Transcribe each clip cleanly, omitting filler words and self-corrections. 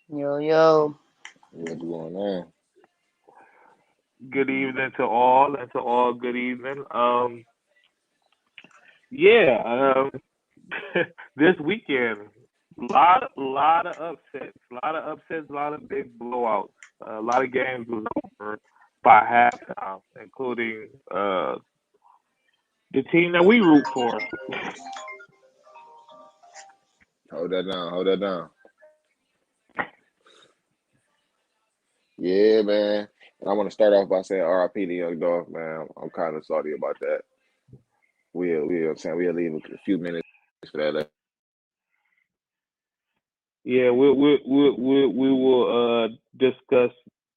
Yo, yo. What's going on? Good evening to all, and to all, good evening. Yeah, this weekend, lot of upsets, a lot of big blowouts. A lot of games was over by halftime, including the team that we root for. Hold that down. Hold that down. Yeah, man. And I want to start off by saying RIP to Young Dog, man. I'm kind of salty about that. We'll saying we'll leave a few minutes for that. Yeah, we will discuss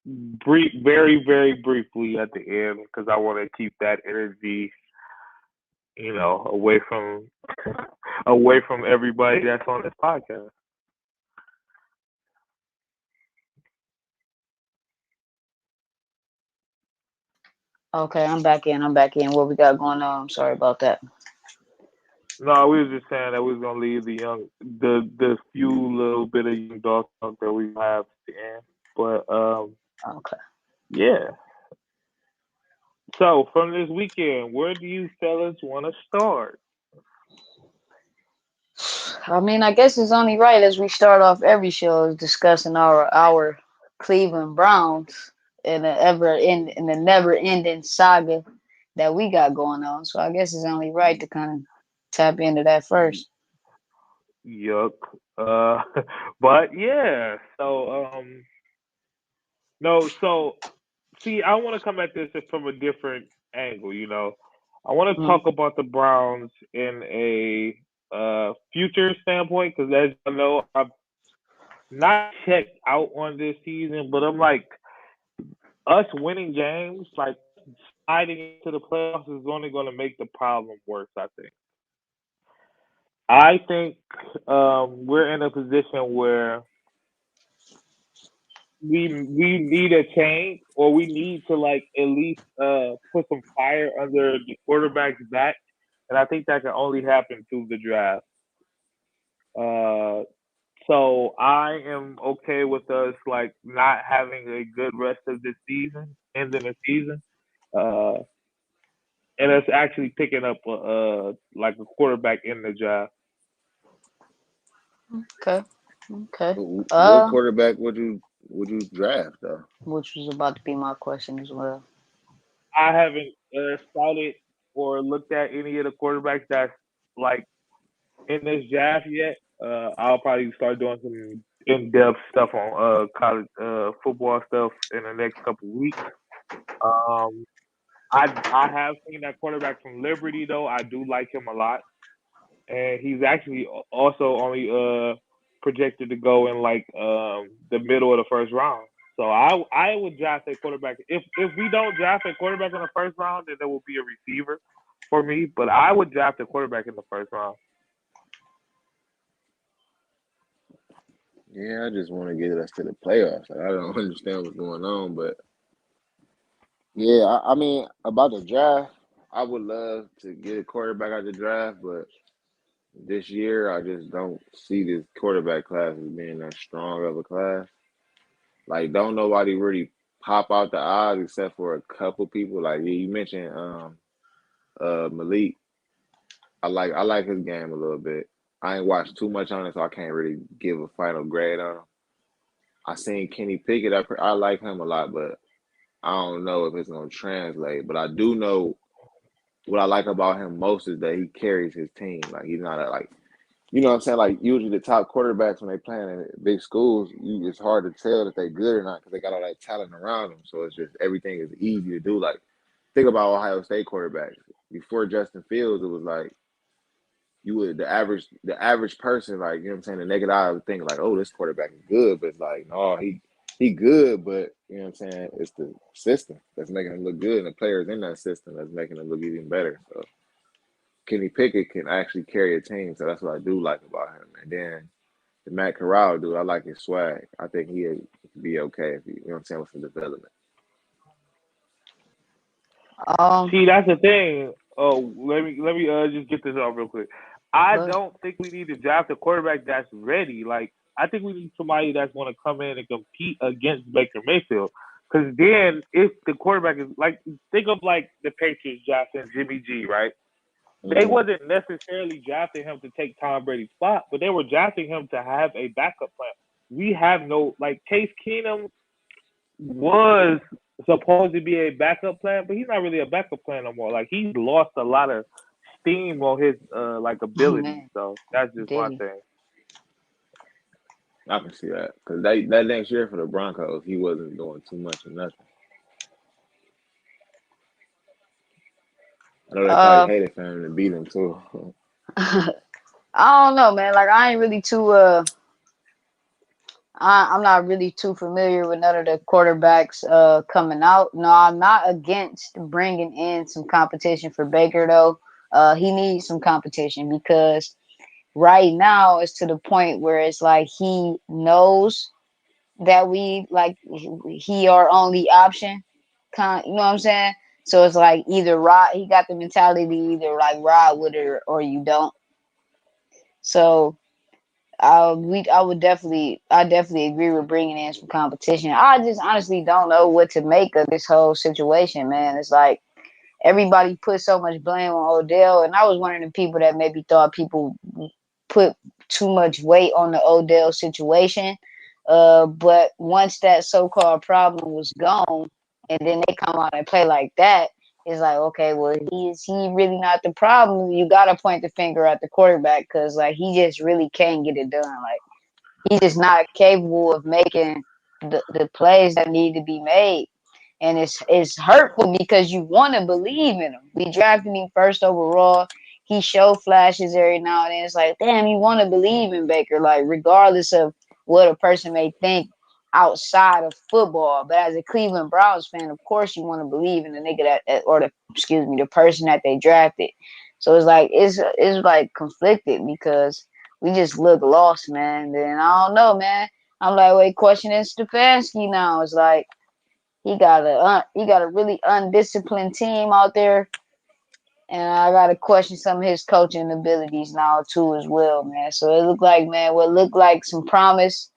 very briefly at the end because I want to keep that energy, away from away from everybody that's on this podcast. Okay, I'm back in. I'm back in. What we got going on? Sorry about that. No, we was just saying that we was gonna leave the few little bit of young dog talk that we have at the end. But Okay. yeah. So from this weekend, where do you fellas want to start? I mean, I guess it's only right as we start off every show is discussing our Cleveland Browns in the never ending saga that we got going on. So I guess it's only right to kind of tap into that first. Yuck. Uh, but yeah. No. So see, I want to come at this from a different angle. I want to Mm, talk about the Browns in a future standpoint because, as you know, I've not checked out on this season, but I'm like us winning games, like sliding into the playoffs, is only going to make the problem worse. I think we're in a position where we need a change, or we need to like at least put some fire under the quarterback's back, and I think that can only happen through the draft. Uh, so I am okay with us like not having a good rest of this season, ending the season, uh, and us actually picking up like a quarterback in the draft. okay. Okay. What quarterback would you draft though? Which was about to be my question as well. I haven't scouted or looked at any of the quarterbacks that's like in this draft yet. I'll probably start doing some in-depth stuff on college football stuff in the next couple of weeks. Um, I have seen that quarterback from Liberty though. I do like him a lot, and he's actually also only projected to go in like the middle of the first round. So I would draft a quarterback. If we don't draft a quarterback in the first round, then there will be a receiver for me. But I would draft a quarterback in the first round. Yeah, I just want to get us to the playoffs. Like, I don't understand what's going on, but yeah, I mean about the draft, I would love to get a quarterback out the draft, but this year I just don't see this quarterback class as being that strong of a class. Like, don't nobody really pop out the eyes except for a couple people. Like, yeah, you mentioned Malik. I like his game a little bit. I ain't watched too much on it, so I can't really give a final grade on him. I seen Kenny Pickett. I like him a lot, but I don't know if it's gonna translate. But I do know what I like about him most is that he carries his team. Like, he's not a, like, you know what I'm saying? Like, usually the top quarterbacks when they playing in big schools, it's hard to tell that they good or not because they got all that talent around them. So it's just everything is easy to do. Like, think about Ohio State quarterbacks. Before Justin Fields, it was like you would the average person, like, you know what I'm saying, the naked eye would think like, oh, this quarterback is good, but it's like, no, he good, but you know what I'm saying, it's the system that's making him look good and the players in that system that's making him look even better. So Kenny Pickett can actually carry a team, so that's what I do like about him. And then the Matt Corral dude, I like his swag. I think he'd be okay if he, you know what I'm saying, with some development. Um, See, that's the thing. Oh, let me just get this off real quick. I But don't think we need to draft a quarterback that's ready. Like, I think we need somebody that's going to come in and compete against Baker Mayfield. Because then, if the quarterback is like, think of like the Patriots drafting Jimmy G, right? They Mm-hmm. wasn't necessarily drafting him to take Tom Brady's spot, but they were drafting him to have a backup plan. We have no like Case Keenum was supposed to be a backup plan, but he's not really a backup plan no more. Like he's lost a lot of steam on his like abilities. man, So that's just did one he? thing. I can see that because that next year for the Broncos, he wasn't doing too much of nothing. I know they probably Uh, hated for him to beat him too. I don't know, man. Like I ain't really too I'm not really too familiar with none of the quarterbacks coming out. No, I'm not against bringing in some competition for Baker though. He needs some competition because right now it's to the point where it's like he knows that we like he our only option. You know what I'm saying? So it's like either ride. He got the mentality to either like ride with it or you don't. So I definitely agree with bringing in some competition. I just honestly don't know what to make of this whole situation, man. It's like everybody put so much blame on Odell, and I was one of the people that maybe thought people put too much weight on the Odell situation. But once that so-called problem was gone, and then they come out and play like that, it's like, okay, well, he really not the problem? You got to point the finger at the quarterback because like he just really can't get it done. Like he's just not capable of making the plays that need to be made. And it's hurtful because you want to believe in him. We drafted him first overall. He showed flashes every now and then. It's like, damn, you want to believe in Baker, like regardless of what a person may think outside of football. But as a Cleveland Browns fan, of course, you want to believe in the nigga or the excuse me, the person that they drafted. So it's like conflicted because we just look lost, man. Then I don't know, man. I'm like, wait, questioning Stefanski now. It's like he got a really undisciplined team out there, and I got to question some of his coaching abilities now too as well, man. So it looked like, man, what looked like some promise,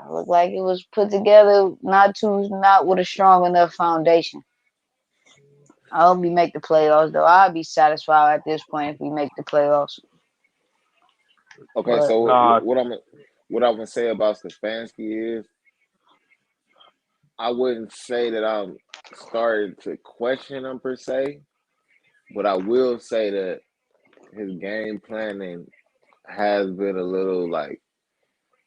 looked like it was put together not with a strong enough foundation. I hope we make the playoffs, though. I'd be satisfied at this point if we make the playoffs. Okay, But so Nah, what I'm gonna say about Stefanski is I wouldn't say that I'm starting to question him per se, but I will say that his game planning has been a little like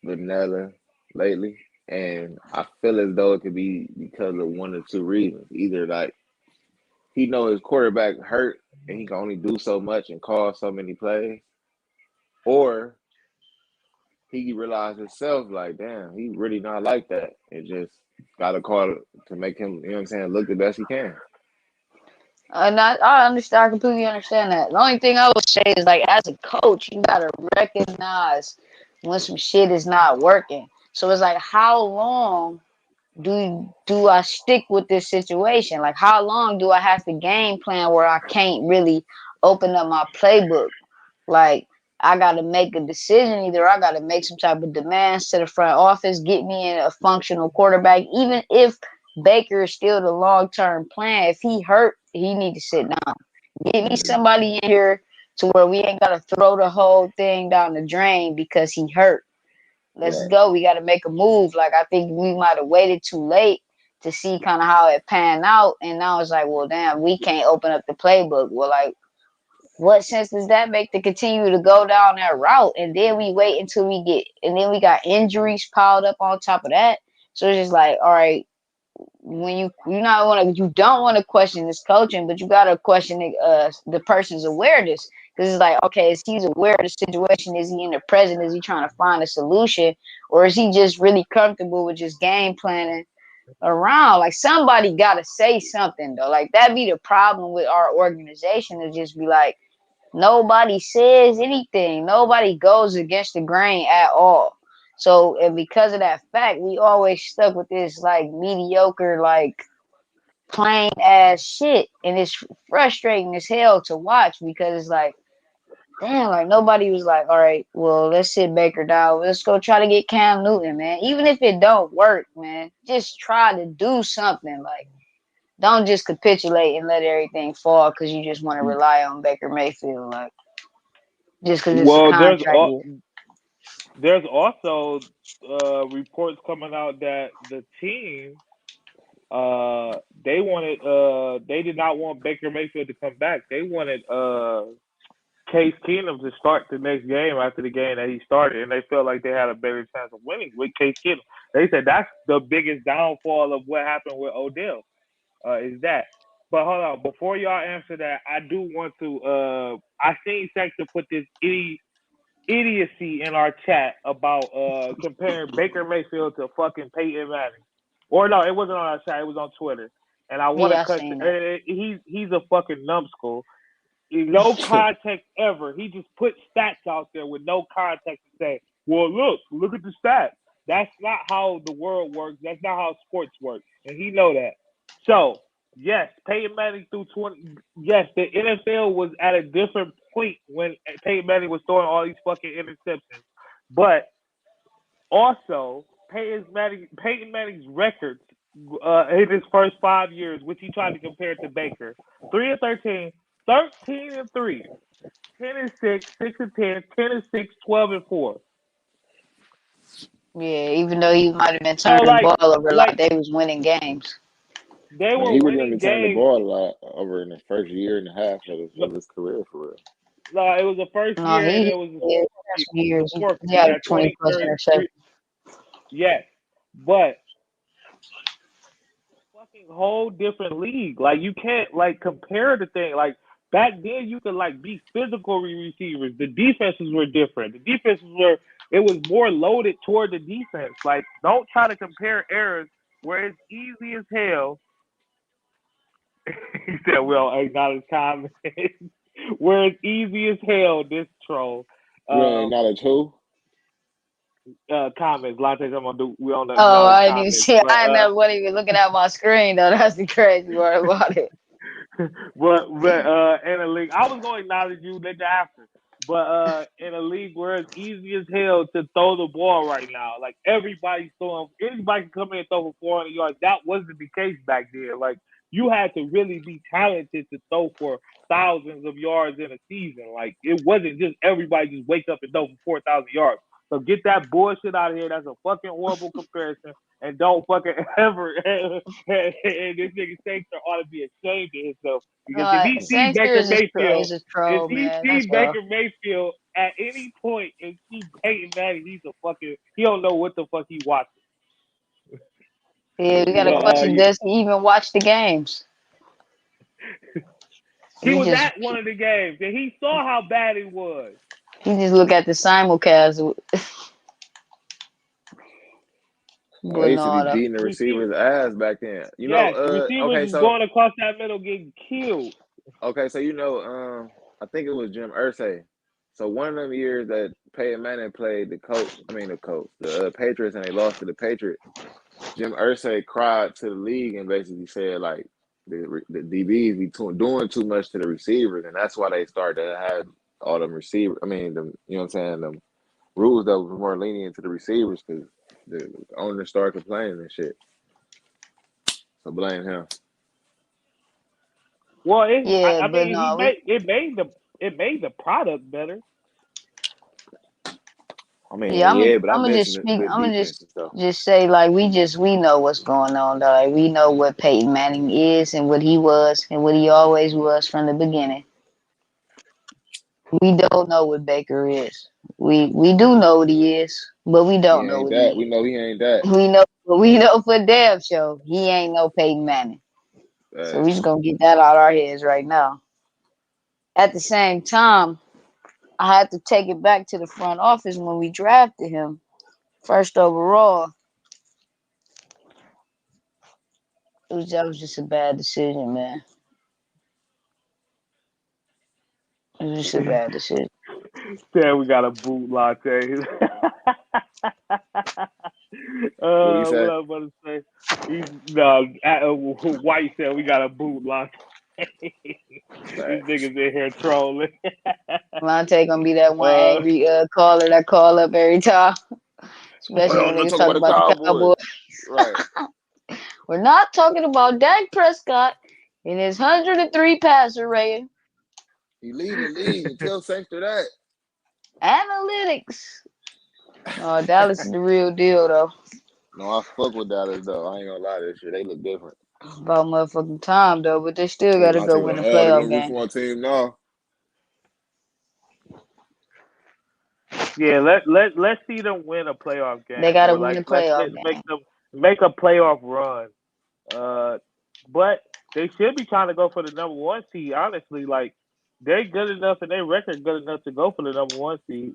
vanilla lately, and I feel as though it could be because of one or two reasons. Either like he know his quarterback hurt and he can only do so much and call so many plays, or he realized himself like, damn, he really not like that, and just got a call to make him, you know what I'm saying, look the best he can. and I understand. I completely understand that. The only thing I would say is like, as a coach, you gotta recognize when some shit is not working. So it's like, how long do I stick with this situation? Like, how long do I have to game plan where I can't really open up my playbook? Like, I got to make a decision. Either I got to make some type of demands to the front office, get me in a functional quarterback. Even if Baker is still the long term plan, if he hurt, he need to sit down. Get me Mm-hmm. somebody in here to where we ain't got to throw the whole thing down the drain because he hurt. Let's Right. go. We got to make a move. Like I think we might have waited too late to see kind of how it panned out, and now it's like, well, damn, we can't open up the playbook. Well, like, what sense does that make to continue to go down that route? And then we wait until and then we got injuries piled up on top of that. So it's just like, all right, when you don't want to question this coaching, but you gotta question the person's awareness because it's like, okay, is he aware of the situation? Is he in the present? Is he trying to find a solution, or is he just really comfortable with just game planning around? Like somebody gotta say something though. Like that be the problem with our organization is just be like nobody says anything. Nobody goes against the grain at all. So, and because of that fact, we always stuck with this like mediocre, like plain ass shit. And it's frustrating as hell to watch because it's like damn, like nobody was like, all right, well, let's sit Baker down. Let's go try to get Cam Newton, man. Even if it don't work, man, just try to do something. Like, don't just capitulate and let everything fall because you just want to rely on Baker Mayfield. Like, just because it's a Well, contract year. there's also reports coming out that the team they did not want Baker Mayfield to come back. They wanted Case Keenum to start the next game after the game that he started, and they felt like they had a better chance of winning with Case Keenum. They said that's the biggest downfall of what happened with Odell. Is that? But hold on, before y'all answer that, I do want to. I seen Sector put this idiocy in our chat about comparing Baker Mayfield to fucking Peyton Manning. Or no, it wasn't on our chat. It was on Twitter. And I want to Yeah, I cut. seen that. He's a fucking numbskull. No context ever. He just put stats out there with no context to say, well, look at the stats. That's not how the world works. That's not how sports work. And he know that. So, yes, Peyton Manning threw 20. Yes, the NFL was at a different point when Peyton Manning was throwing all these fucking interceptions. But also, Peyton Manning's records in his first 5 years, which he tried to compare to Baker, 3-13, 13-3, 10-6, 6-10, 10-6, 12-4. Yeah, even though he might have been So turning the ball over a lot, like they was winning games. they Man, were he really only winning turned the games. ball a lot over in the first year and a half of his career, for real. It was the first No, year, and he it was yeah, some the years fourth he year. He had had 20 20, plus 30, interceptions. yes, but fucking whole different league. Like you can't like compare the thing. Like back then, you could like be physical receivers. The defenses were different. The defenses were it was more loaded toward the defense. Like don't try to compare errors where it's easy as hell. He said, "Well, acknowledge time where it's easy as hell." This troll. You don't acknowledge who? Comments. A lot of things I'm gonna do. We don't Oh, acknowledge I didn't even comments, see. but I never wasn't even looking at my screen though. That's the crazy part about it. but in a league, I was going to acknowledge you then after. But in a league where it's easy as hell to throw the ball right now, like everybody's throwing, anybody can come in and throw for 400 yards. That wasn't the case back then. Like you had to really be talented to throw for thousands of yards in a season. Like it wasn't just everybody just wake up and throw for 4,000 yards. So get that bullshit out of here. That's a fucking horrible comparison. And don't fucking ever. And this nigga Sainter ought to be ashamed of himself because if he sees Sainter Baker is Mayfield, a troll, man. That's all. Baker Mayfield at any point and see Peyton Manning, he's a fucking. He don't know what the fuck he watching. Yeah, we got a question. Does he even watch the games? He was at one of the games and he saw how bad it was. He just look at the simulcast. They used to be beating the receivers' ass back then. You know, receivers okay, was so going across that middle getting killed. okay, so I think it was Jim Irsay. So one of them years that Peyton Manning played the Patriots, and they lost to the Patriots. Jim Irsay cried to the league and basically said like the DBs be doing too much to the receivers, and that's why they started to have all them receivers. I mean, you know what I'm saying, them rules that was more lenient to the receivers because the owner started complaining and shit. So blame him. Well, I mean, it made the product better. I mean, but I'm I'm gonna just missing speak. good I'm gonna defense and stuff. just say like we know what's going on. Though. Like we know what Peyton Manning is and what he was and what he always was from the beginning. We don't know what Baker is. We do know what he is, but we don't know what he is. We know he ain't that. We know for damn sure he ain't no Peyton Manning. So we just gonna get that out of our heads right now. At the same time, I had to take it back to the front office when we drafted him first overall. That was just a bad decision, man. It was just a bad decision. Damn, we got a boot latte. What he say? What I was about to say? White said we got a boot latte. These niggas in here trolling. Vontae gonna be that one Uh, angry caller that call up every time, especially when Let's niggas talk talk about the about the Cowboys. Cowboys. Right. We're not talking about Dak Prescott and his 103 passer rating. He leading the league. And tell Sexter that. Analytics. Oh, Dallas is the real deal though. No, I fuck with Dallas though. I ain't gonna lie, this year they look different. About motherfucking time though, but they still Hey, gotta my go team win the like, oh, they playoff gonna root game. for my team now. yeah, let's see them win a playoff game, They gotta or win the like let's playoff game. make a playoff run. But they should be trying to go for the number one seed. Honestly, like they're good enough and their record good enough to go for the number one seed.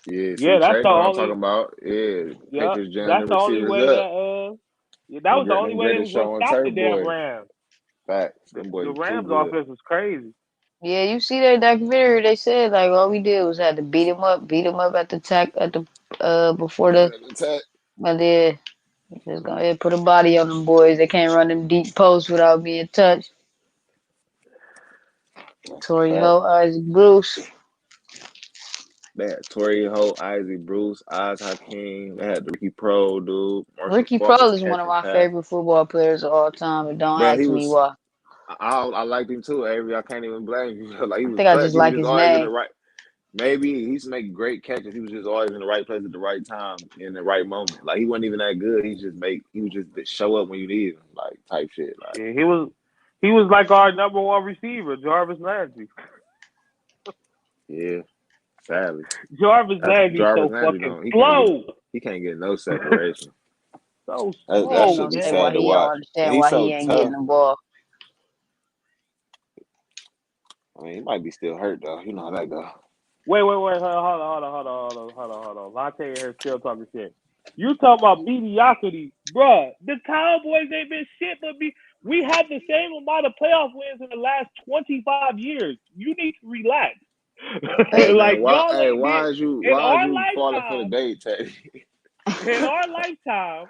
Yeah, Yeah, see, that's Trey the know what I'm talking only. about. Yeah, Yeah, Patriots jam that's the the only receivers way up. that. Yeah, that was the only Them way they greatest was gonna show on stop the turf, damn boys. Rams. Facts. The, Them the boys too Rams good. offense was crazy. Yeah, you see that documentary? They said like all we did was had to beat him up at the before the Attack. and then just go ahead and put a body on them boys. They can't run them deep posts without being touched. Torrey Fact. Holt, Isaac Bruce. They had Torrey Holt, Isaac Bruce, Oz Hakeem. They had the Ricky Pro dude. Marshall Ricky Falk Prohl was is one of catching my passes. favorite football players of all time, and don't Bro, he ask me was. why. I liked him too, Avery. I can't even blame you. Like he I was think I clutch. just He was like just his always in the name. right. Maybe he used to make great catches. He was just always in the right place at the right time in the right moment. Like he wasn't even that good. He was just show up when you need him, like type shit. Like Yeah, he was like our number one receiver, Jarvis Landry. yeah, sadly, Jarvis that's Landry Jarvis so Landry. fucking Don't slow, he can't get no separation. so I That ain't slow, should gonna be say man. why sad to he don't watch. And understand he's why he so ain't getting tough. the ball. I mean, he might be still hurt though. You know how that go. Wait, hold on. Vontae here still talking shit. You talking about mediocrity, bruh. The Cowboys ain't been shit, but we have the same amount of playoff wins in the last 25 years. You need to relax. Hey Like man, y'all ain't did in why is our you falling for the lifetime. bait, Teddy? In our lifetime,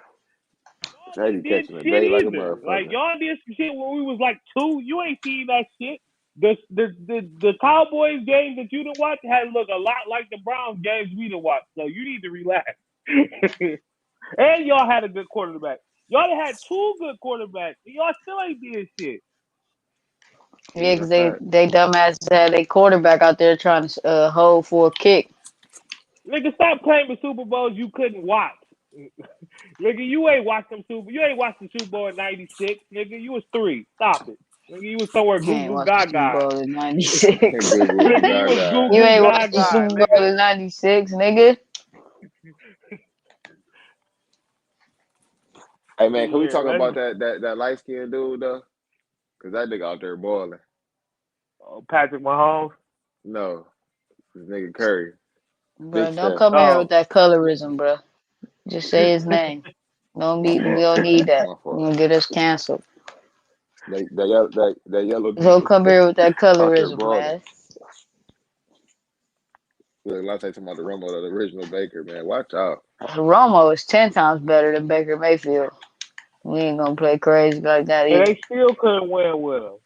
y'all Teddy ain't did catching the shit bait like a either. Like motherfucker. y'all did some shit when we was like 2. You ain't seen that shit. The Cowboys games that you didn't watch had look a lot like the Browns games we didn't watch. So you need to relax. And y'all had a good quarterback. Y'all had 2 good quarterbacks. Y'all still ain't did shit. Yeah, Yeah, because that's fact. they dumbasses had a quarterback out there trying to hold for a kick. Nigga, stop claiming Super Bowls you couldn't watch. Nigga, you ain't watched the Super Bowl in '96. Nigga, you was 3. Stop it. Nigga, you was somewhere You goo ain't goo watched the Super gaga. Bowl in '96. Google Nigga, you was Gaga. goo You goo ain't watched the gaga, Super Bowl nigga. in '96, nigga. Hey man, can we Yeah, talk about let's. that light skinned dude though? Cause that nigga out there balling. Patrick Mahomes. No, this nigga Curry, Bro, big don't Steph. come here with Oh. that colorism, bro. Just say his name. My We fault. don't need that. My You fault. gonna get us canceled. That yellow Don't dude come here with that out there colorism, balling. man. Look, Lance talking about the Romo, the original Baker, man. Watch out. Romo is 10 times better than Baker Mayfield. We ain't gonna play crazy like that And either. they still couldn't win with him.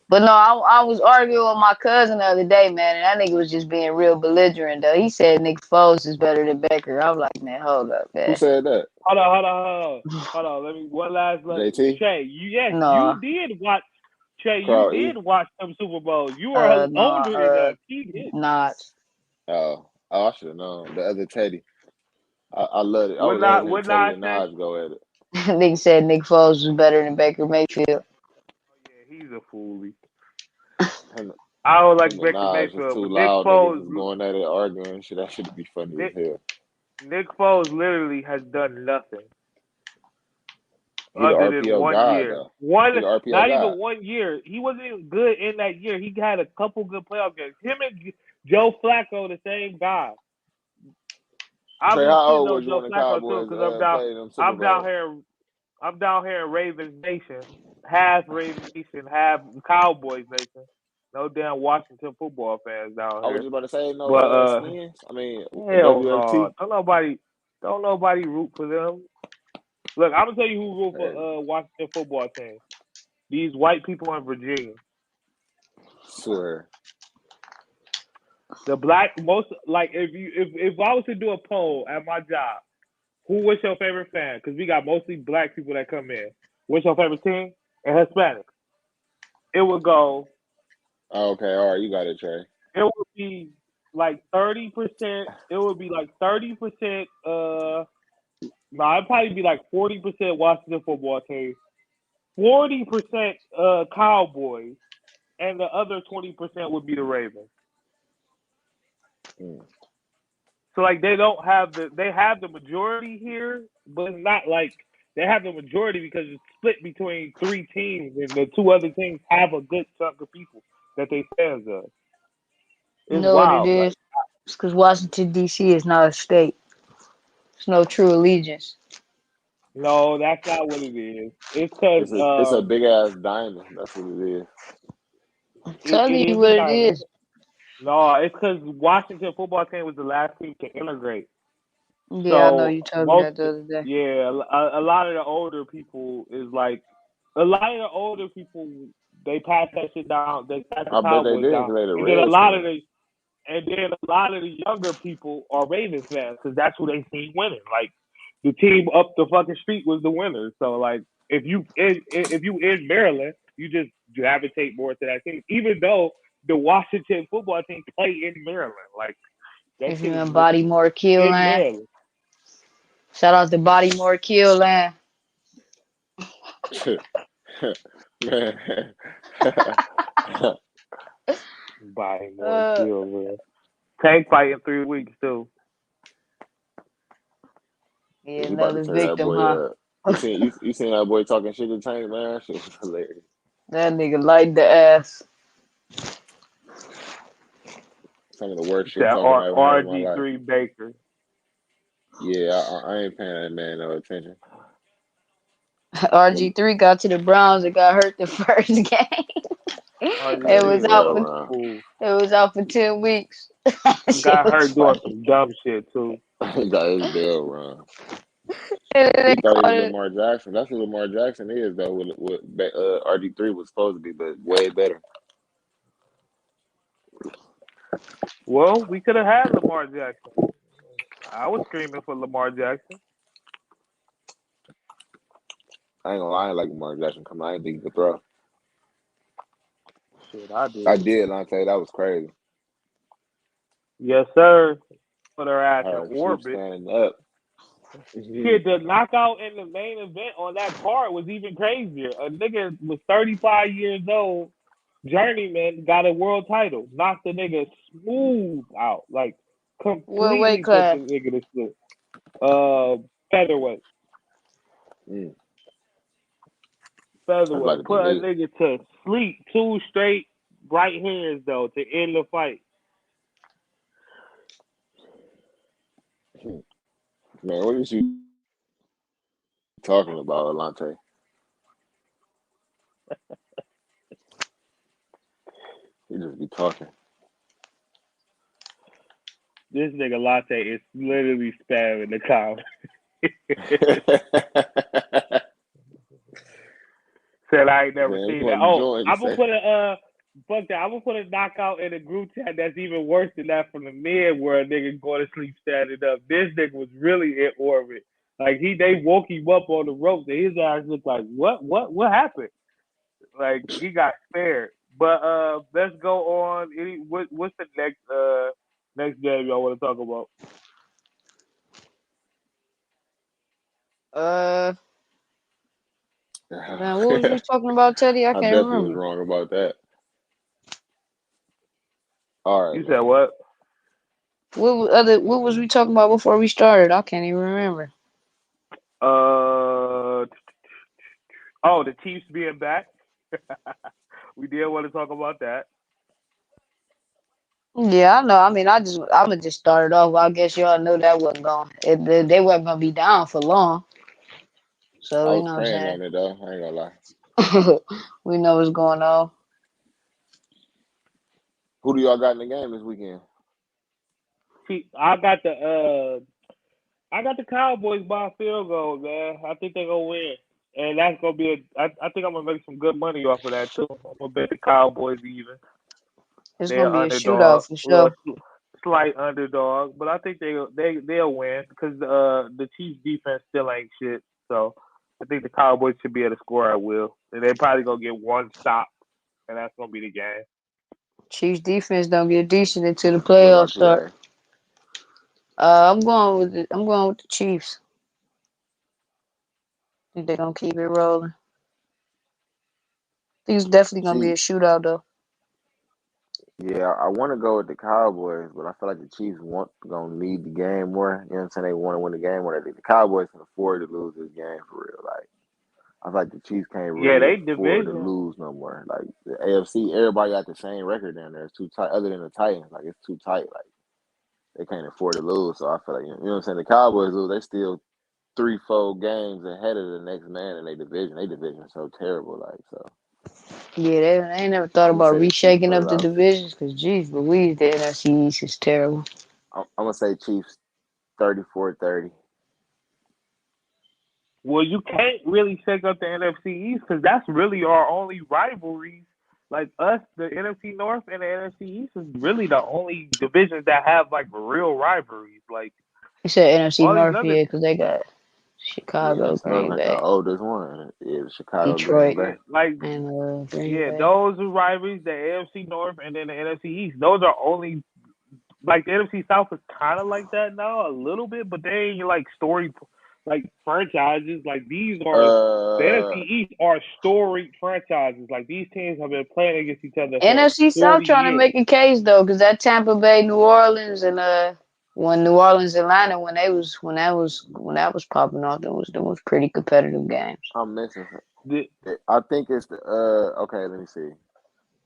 But no, I was arguing with my cousin the other day, man, and that nigga was just being real belligerent though. He said Nick Foles is better than Baker. I was like, man, hold up, Who man. said that? Hold on. Let me one last JT? Trey. You No, did watch Trey. You Carl did E? watch some Super Bowls. You were no, older than us. He did. not. Oh, I should have known. The other Teddy. I love it. I Would would rather not hear would Teddy not and say. Nas go at it. Nigga said Nick Foles was better than Baker Mayfield. Oh yeah, he's a foolie. Him, I don't like him and Baker Nas just Mayfield, two but Nick loud niggas Foles, was going at it, arguing. Shit, that should be funny as Nick hell. Nick Foles literally has done nothing He the other than RPO 1 year. god though. He the RPO Not even god. 1 year. He wasn't even good in that year. He had a couple good playoff games. Him and Joe Flacco, the same guy. I'm Trey, just how shitting old on was you Joe when the Flacco too, Cowboys because played them Super I'm down Bowl? here, I'm down here in Ravens Nation, half Ravens Nation, half Cowboys Nation. No damn Washington football fans down I was here. just about to say no But skins. I mean hell no, WFT. don't nobody root for them. Look, I'm gonna tell you who root Man, for Washington football team. These white people in Virginia. Swear. The black most like if I was to do a poll at my job, who was your favorite fan? Because we got mostly black people that come in. What's your favorite team? And Hispanic. It would go. Okay, all right, you got it, Trey. It would be like 30%. It would be like 30%. No, it'd probably be like 40% Washington football team, 40% Cowboys, and the other 20% would be the Ravens. Mm. So like they have the majority here, but it's not like they have the majority because it's split between three teams, and the two other teams have a good chunk of people that they fans of. You It's know what it wild. Like, is? It's because Washington D.C. is not a state. It's no true allegiance. no, that's not what it is. It's because It's a big ass diamond. That's what it is. I'm it telling you is a what it diamond. is. No, it's because Washington football team was the last team to integrate. Yeah, I know So you told me most, that the other day. yeah, a lot of the older people is like a lot of the older people they pass that shit down. They pass the I bet they Cowboys did down, because they the and then a lot of Redskins. the and then a lot of the younger people are Ravens fans because that's who they seen winning. Like the team up the fucking street was the winner. So like if you in Maryland, you just gravitate more to that team, even though the Washington football team play in Maryland. Like that If shit you is in Bodymore Kill in Land, Maryland. shout out to Bodymore Kill Land. Man. Body more Uh, kill, man. Tank fight in 3 weeks too. yeah, He about to another tear that victim, boy huh? up. You seen that boy talking shit to Tank, man? That shit was hilarious. That nigga light the ass. Some of the worst shit That talking I ever heard in my life. RG3 Baker. Yeah, I ain't paying that man no attention. RG3 got to the Browns and got hurt the first game. Hey, It he RG3 was is still out a for around. fool. 10 weeks. That shit Got was hurt doing funny. some dumb shit too. He got his bell run. And He they thought he was called it. Lamar Jackson. That's what Lamar Jackson is, though. What RG3 was supposed to be, but way better. Well, we could have had Lamar Jackson. I was screaming for Lamar Jackson. I ain't gonna lie, I ain't like Lamar Jackson coming. I didn't think he could throw. Shit, I I did. did, Lante. That was crazy. Yes, sir. Put her ass in Her keep orbit. standing up. Shit, the knockout in the main event on that card was even crazier. A nigga was 35 years old, journeyman, got a world title. Knocked the nigga smooth out. Like, What weight completely put the class? nigga to sleep. Featherweight. Mm, that's like Featherweight. a Put a nigga. nigga to sleep. 2 straight right hands, though, to end the fight. Man, what is you talking about, Lante? He just be talking. This nigga Latte is literally spamming the comments. Said I ain't never Man, he seen that. want to Oh, join. He I'm gonna said, put a fuck that. I'm gonna put a knockout in a group chat that's even worse than that from the men where a nigga going to sleep standing up. This nigga was really in orbit. Like they woke him up on the ropes and his eyes looked like what happened? Like he got spared. But let's go on. What's the next game y'all want to talk about? Uh, man, what was we talking about, Teddy? I I can't definitely was remember. wrong about that. All right, You said man. what? What was we talking about before we started? I can't even remember. The Chiefs being back. We did want to talk about that. Yeah, I know. I mean, I'ma just start it off. I guess y'all knew that wasn't going. They weren't gonna be down for long. So I you was know what praying I'm on it, though. I ain't gonna lie. saying. We know what's going on. Who do y'all got in the game this weekend? See, I got the Cowboys by a field goal, man. I think they're gonna win. And that's gonna be I think I'm gonna make some good money off of that too. I'm gonna bet the Cowboys even. It's They're gonna be a underdog, shootout for little sure. slight underdog, but I think they'll win because the Chiefs defense still ain't shit. So I think the Cowboys should be able to score at will, and they probably gonna get one stop, and that's gonna be the game. Chiefs defense don't get decent until the What playoffs about you, start. A? I'm going with the Chiefs. Think they're gonna keep it rolling. Think it's definitely gonna be See, a shootout though. yeah, I want to go with the Cowboys, but I feel like the Chiefs gonna need the game more. You know what I'm saying? They want to win the game more. I think the Cowboys can afford to lose this game for real. Like I feel like the Chiefs can't Yeah, really they afford to division. lose no more. Like the AFC, everybody got the same record down there. It's too tight. Other than the Titans, like it's too tight. Like they can't afford to lose. So I feel like you know what I'm saying. The Cowboys lose, they still 3-4 games ahead of the next man in their division. Their division is so terrible. Like so, Yeah, they ain't never thought I'm gonna about say the Chiefs reshaking pull up it the out. divisions because, geez, Louise, the NFC East is terrible. I'm gonna say Chiefs 34-30. Well, you can't really shake up the NFC East because that's really our only rivalries. Like us, the NFC North and the NFC East is really the only divisions that have like real rivalries. Like You said NFC all these North, other, yeah, because they got Yeah, Chicago, so that's Green like the Bay, oldest one. Yeah, Chicago, Green Detroit, yeah, Bay. like and Green yeah, Bay. those are rivalries, the AFC North and then the NFC East. Those are only like the NFC South is kind of like that now a little bit, but they ain't like story like franchises. Like these are the NFC Uh, East are storied franchises. Like these teams have been playing against each other for NFC South 40 trying to years. make a case though, because that Tampa Bay, New Orleans, and when New Orleans, Atlanta, when that was popping off, them was pretty competitive games. I'm missing. The, I think it's the Okay, let me see.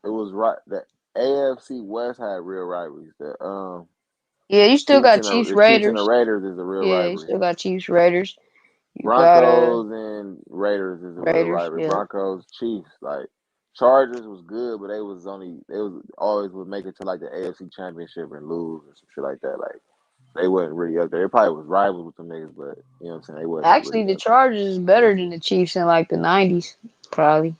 It was right. The AFC West had real rivalries. Yeah, you still got Chiefs The Chiefs and the Raiders. Raiders is a real Yeah, you rivalry. still got Chiefs Raiders. You got Broncos and Raiders is a real Raiders. rivalry. Yeah, Broncos Chiefs like Chargers was good, but they was always would make it to like the AFC Championship and lose or some shit like that. Like they wasn't really up there. They probably was rivals with them niggas, but you know what I'm saying. They wasn't actually, really the up there. Chargers is better than the Chiefs in like the '90s, probably.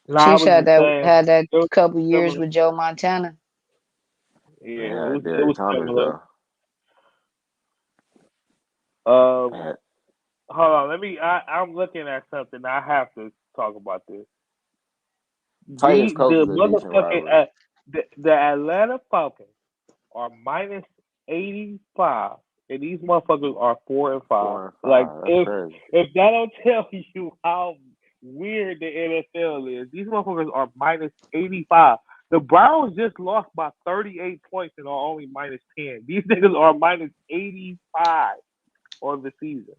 nah, I Chiefs was just saying had that it was couple years similar. with Joe Montana. They Yeah, had it Derrick was Thomas similar. though. They Um, had hold on, let me. I'm looking at something. I have to talk about this. Titans Colts The is a decent motherfucking rivalry. the Atlanta Falcons are minus 85, and these motherfuckers are 4-5. Like 4-5. That's crazy. if that don't tell you how weird the NFL is, these motherfuckers are minus 85. The Browns just lost by 38 points and are only minus 10. These niggas are minus 85 on the season,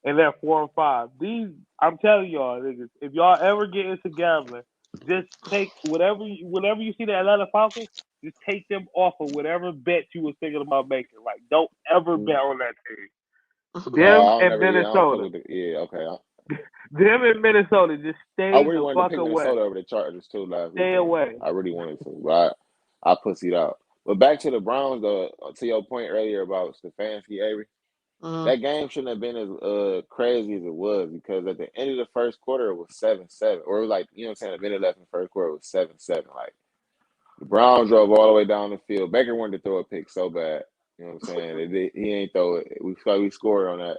and they're 4-5. These, I'm telling y'all, niggas, if y'all ever get into gambling, just take whatever you see the Atlanta Falcons, just take them off of whatever bet you was thinking about making. Like, don't ever bet on that team. Them I don't and never. Yeah, I don't fuck Minnesota, with the. Yeah, okay. them and Minnesota, just I stay really the wanted to fuck pick away. Minnesota over the Chargers too last Stay weekend. away. I really wanted to, but I pussied out. But back to the Browns though, to your point earlier about Stefanski, Avery, Mm. that game shouldn't have been as crazy as it was because at the end of the first quarter it was 7-7, or it was like you know what I'm saying. The minute left in the first quarter it was 7-7. Like the Browns drove all the way down the field. Baker wanted to throw a pick so bad. You know what I'm saying? He ain't throw it. We scored on that.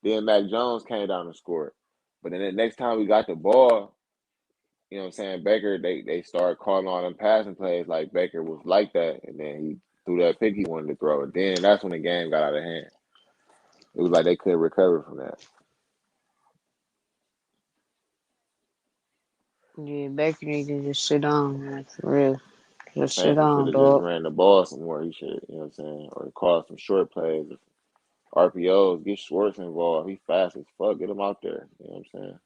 Then Mac Jones came down and scored. But then the next time we got the ball, you know what I'm saying, Baker, they started calling all them passing plays like Baker was like that. And then he threw that pick he wanted to throw. And then that's when the game got out of hand. It was like they couldn't recover from that. Yeah, Baker needs to just sit down, man, for real. Just sit Stefanski should down, have just dog. ran the ball some more. He should, you know what I'm saying? Or called some short plays, RPOs, get Schwartz involved. He fast as fuck. Get him out there. You know what I'm saying?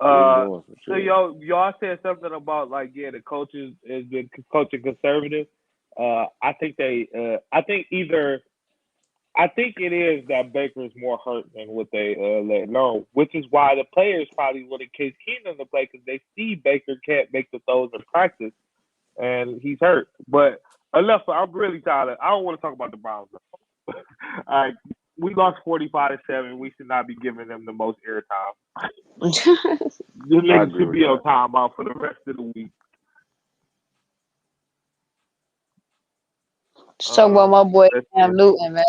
Get him Uh, doing some so shit. y'all said something about like the coaches has been coaching conservative. I think I think either I think it is that Baker's more hurt than what they let know, which is why the players probably wanted Case Keenum to play because they see Baker can't make the throws in practice and he's hurt. But enough. I'm really tired. I don't want to talk about the Browns. All right, we lost 45-7. We should not be giving them the most airtime. The I niggas agree should with be on that. timeout for the rest of the week. Let's talk about my boy Let's see. Cam Newton, man.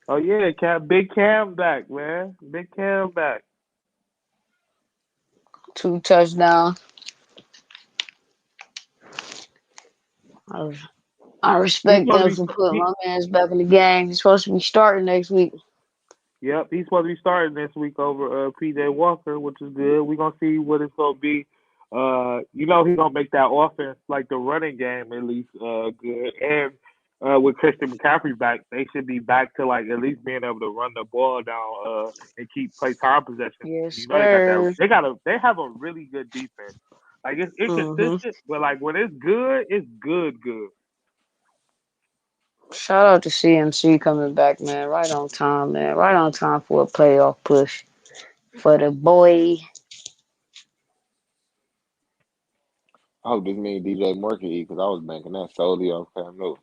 Oh yeah, Big Cam back, man. Big Cam back. 2 touchdowns. I, I He's respect supposed them to for be. putting my man's back in the game. He's supposed to be starting next week. Yep, he's supposed to be starting this week over PJ Walker, which is good. We're gonna see what it's gonna be. He's gonna make that offense like the running game at least good. And with Christian McCaffrey back, they should be back to like at least being able to run the ball down and keep play time possession. Yes, You know they got that. sir. They have a really good defense. Like it's Mm-hmm. inconsistent, but like when it's good, it's good, good. Shout out to CMC coming back, man. Right on time, man. Right on time for a playoff push for the boy. I hope this means DJ Moore can eat because I was banking that solely on Cam Newton.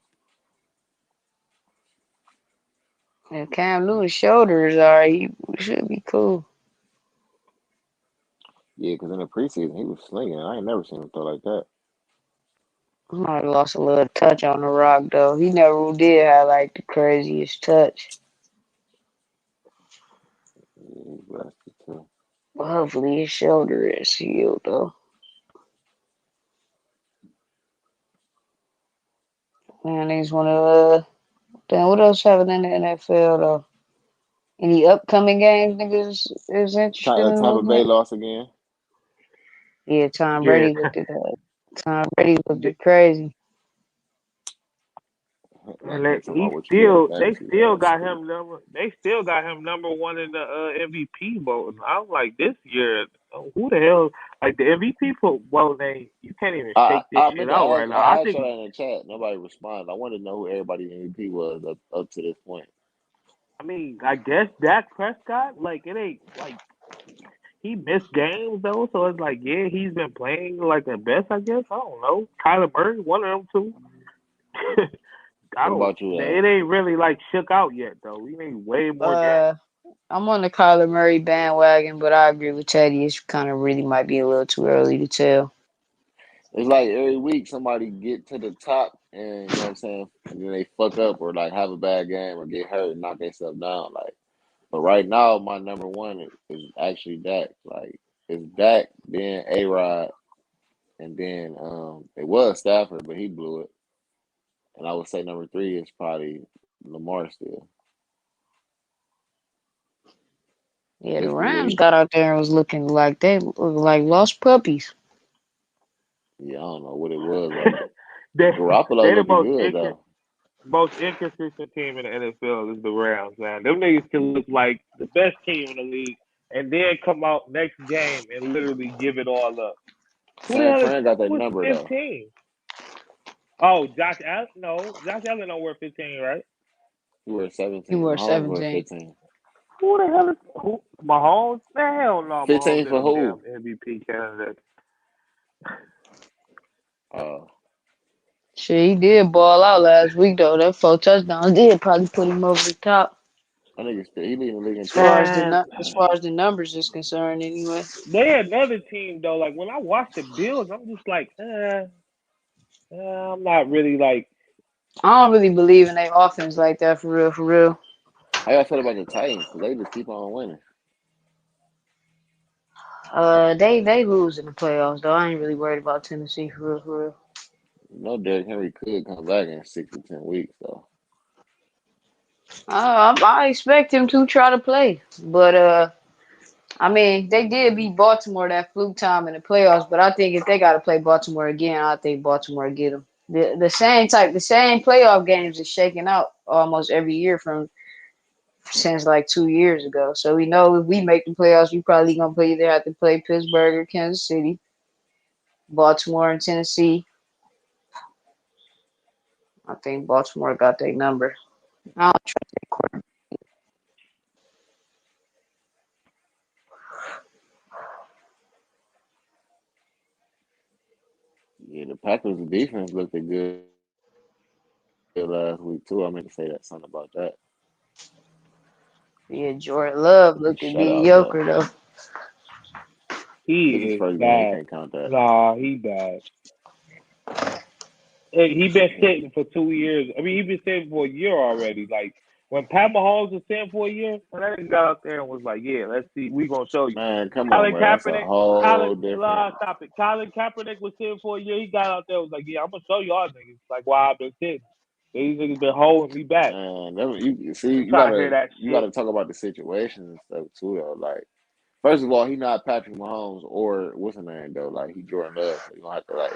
And Cam Newton's shoulders are he should be cool. Yeah, because in the preseason he was slinging. I ain't never seen him throw like that. He might have lost a little touch on the rock though. He never did have like the craziest touch. Yeah, he's blasted too. But hopefully his shoulder is healed though. Man, he's one of damn, what else happened in the NFL though? Any upcoming games niggas is interested in Tampa looking Bay at? lost again. Yeah, Tom Yeah, Brady looked at Tom Brady looked at crazy. That and nigga talking about what you did in they fantasy. still That's got stupid. him number one in the MVP voting. I was like, this year, who the hell like the MVP for? Well, you can't even I shake this I shit meant to out ask right now. I I asked think. y'all that in the chat. Nobody responded. I wanted to know who everybody's MVP was up to this point. I mean, I guess Dak Prescott. Like it ain't like he missed games though, so it's like yeah, he's been playing like the best. I guess I don't know. Kyler Murray, one of them two. I What don't. about you, It ain't really like shook out yet though. We need way more games. I'm on the Kyler Murray bandwagon, but I agree with Teddy. It's kind of really might be a little too early to tell. It's like every week somebody get to the top and you know what I'm saying, and then they fuck up or like have a bad game or get hurt and knock themselves down. Like, but right now my number one is actually Dak. Like, it's Dak, then A Rod, and then it was Stafford, but he blew it. And I would say number three is probably Lamar still. Yeah, the Just the Rams way, got out there and was looking like they looked like lost puppies. yeah, I don't know what it was. Like they Garoppolo they the looking good though. most inconsistent team in the NFL is the Rams, man. Them niggas can look like the best team in the league and then come out next game and literally give it all up. Who the San hell is Fran got that who is number though. 15? Oh, Josh Allen. No, Josh Allen don't wear 15, right? He wear He 17. wore Mahomes wear 17. 15. Who the hell is Mahomes? Man, hell no, Mahomes 15 ain't for no damn who? MVP candidate. Uh, Shit, he did ball out last week though. That 4 touchdowns did probably put him over the top I think he leading the league in Man, as far as the numbers is concerned. Anyway, they another team though. Like when I watch the Bills, I'm just like, I'm not really like. I don't really believe in their offense like that for real. For real. How y'all feel about the Titans? Because they just keep on winning. They lose in the playoffs though. I ain't really worried about Tennessee for real. For real. You know, Derrick Henry could come back in 6 to 10 weeks, though. I expect him to try to play, but I mean, they did beat Baltimore that fluke time in the playoffs, but I think if they got to play Baltimore again, I think Baltimore get them. The same playoff games is shaking out almost every year since like 2 years ago. So we know if we make the playoffs, we probably gonna either have to play Pittsburgh or Kansas City, Baltimore and Tennessee. I think Baltimore got their number. I don't trust their quarterback. Yeah, the Packers' defense looked good last week, too. I meant to say that something about that. Yeah, Jordan Love With the looked shutout, though. mediocre though. He This is is first game. bad. Can't count that. Nah, he bad. he been sitting for 2 years. I mean, he been sitting for a year already. Like when Pat Mahomes was sitting for a year, when that nigga got out there and was like, "Yeah, let's see, we gonna show you." Man, come on, Colin bro. That's a Kaepernick, whole different. Stop it. Colin Kaepernick was sitting for a year. He got out there and was like, "Yeah, I'm gonna show y'all niggas like why I've been sitting. These niggas been holding me back." Man, you see, You trying to hear that you shit? gotta talk about the situation and stuff too, though. Like, first of all, he not Patrick Mahomes or what's his name though. Like, he Jordan Love, so you gonna have to like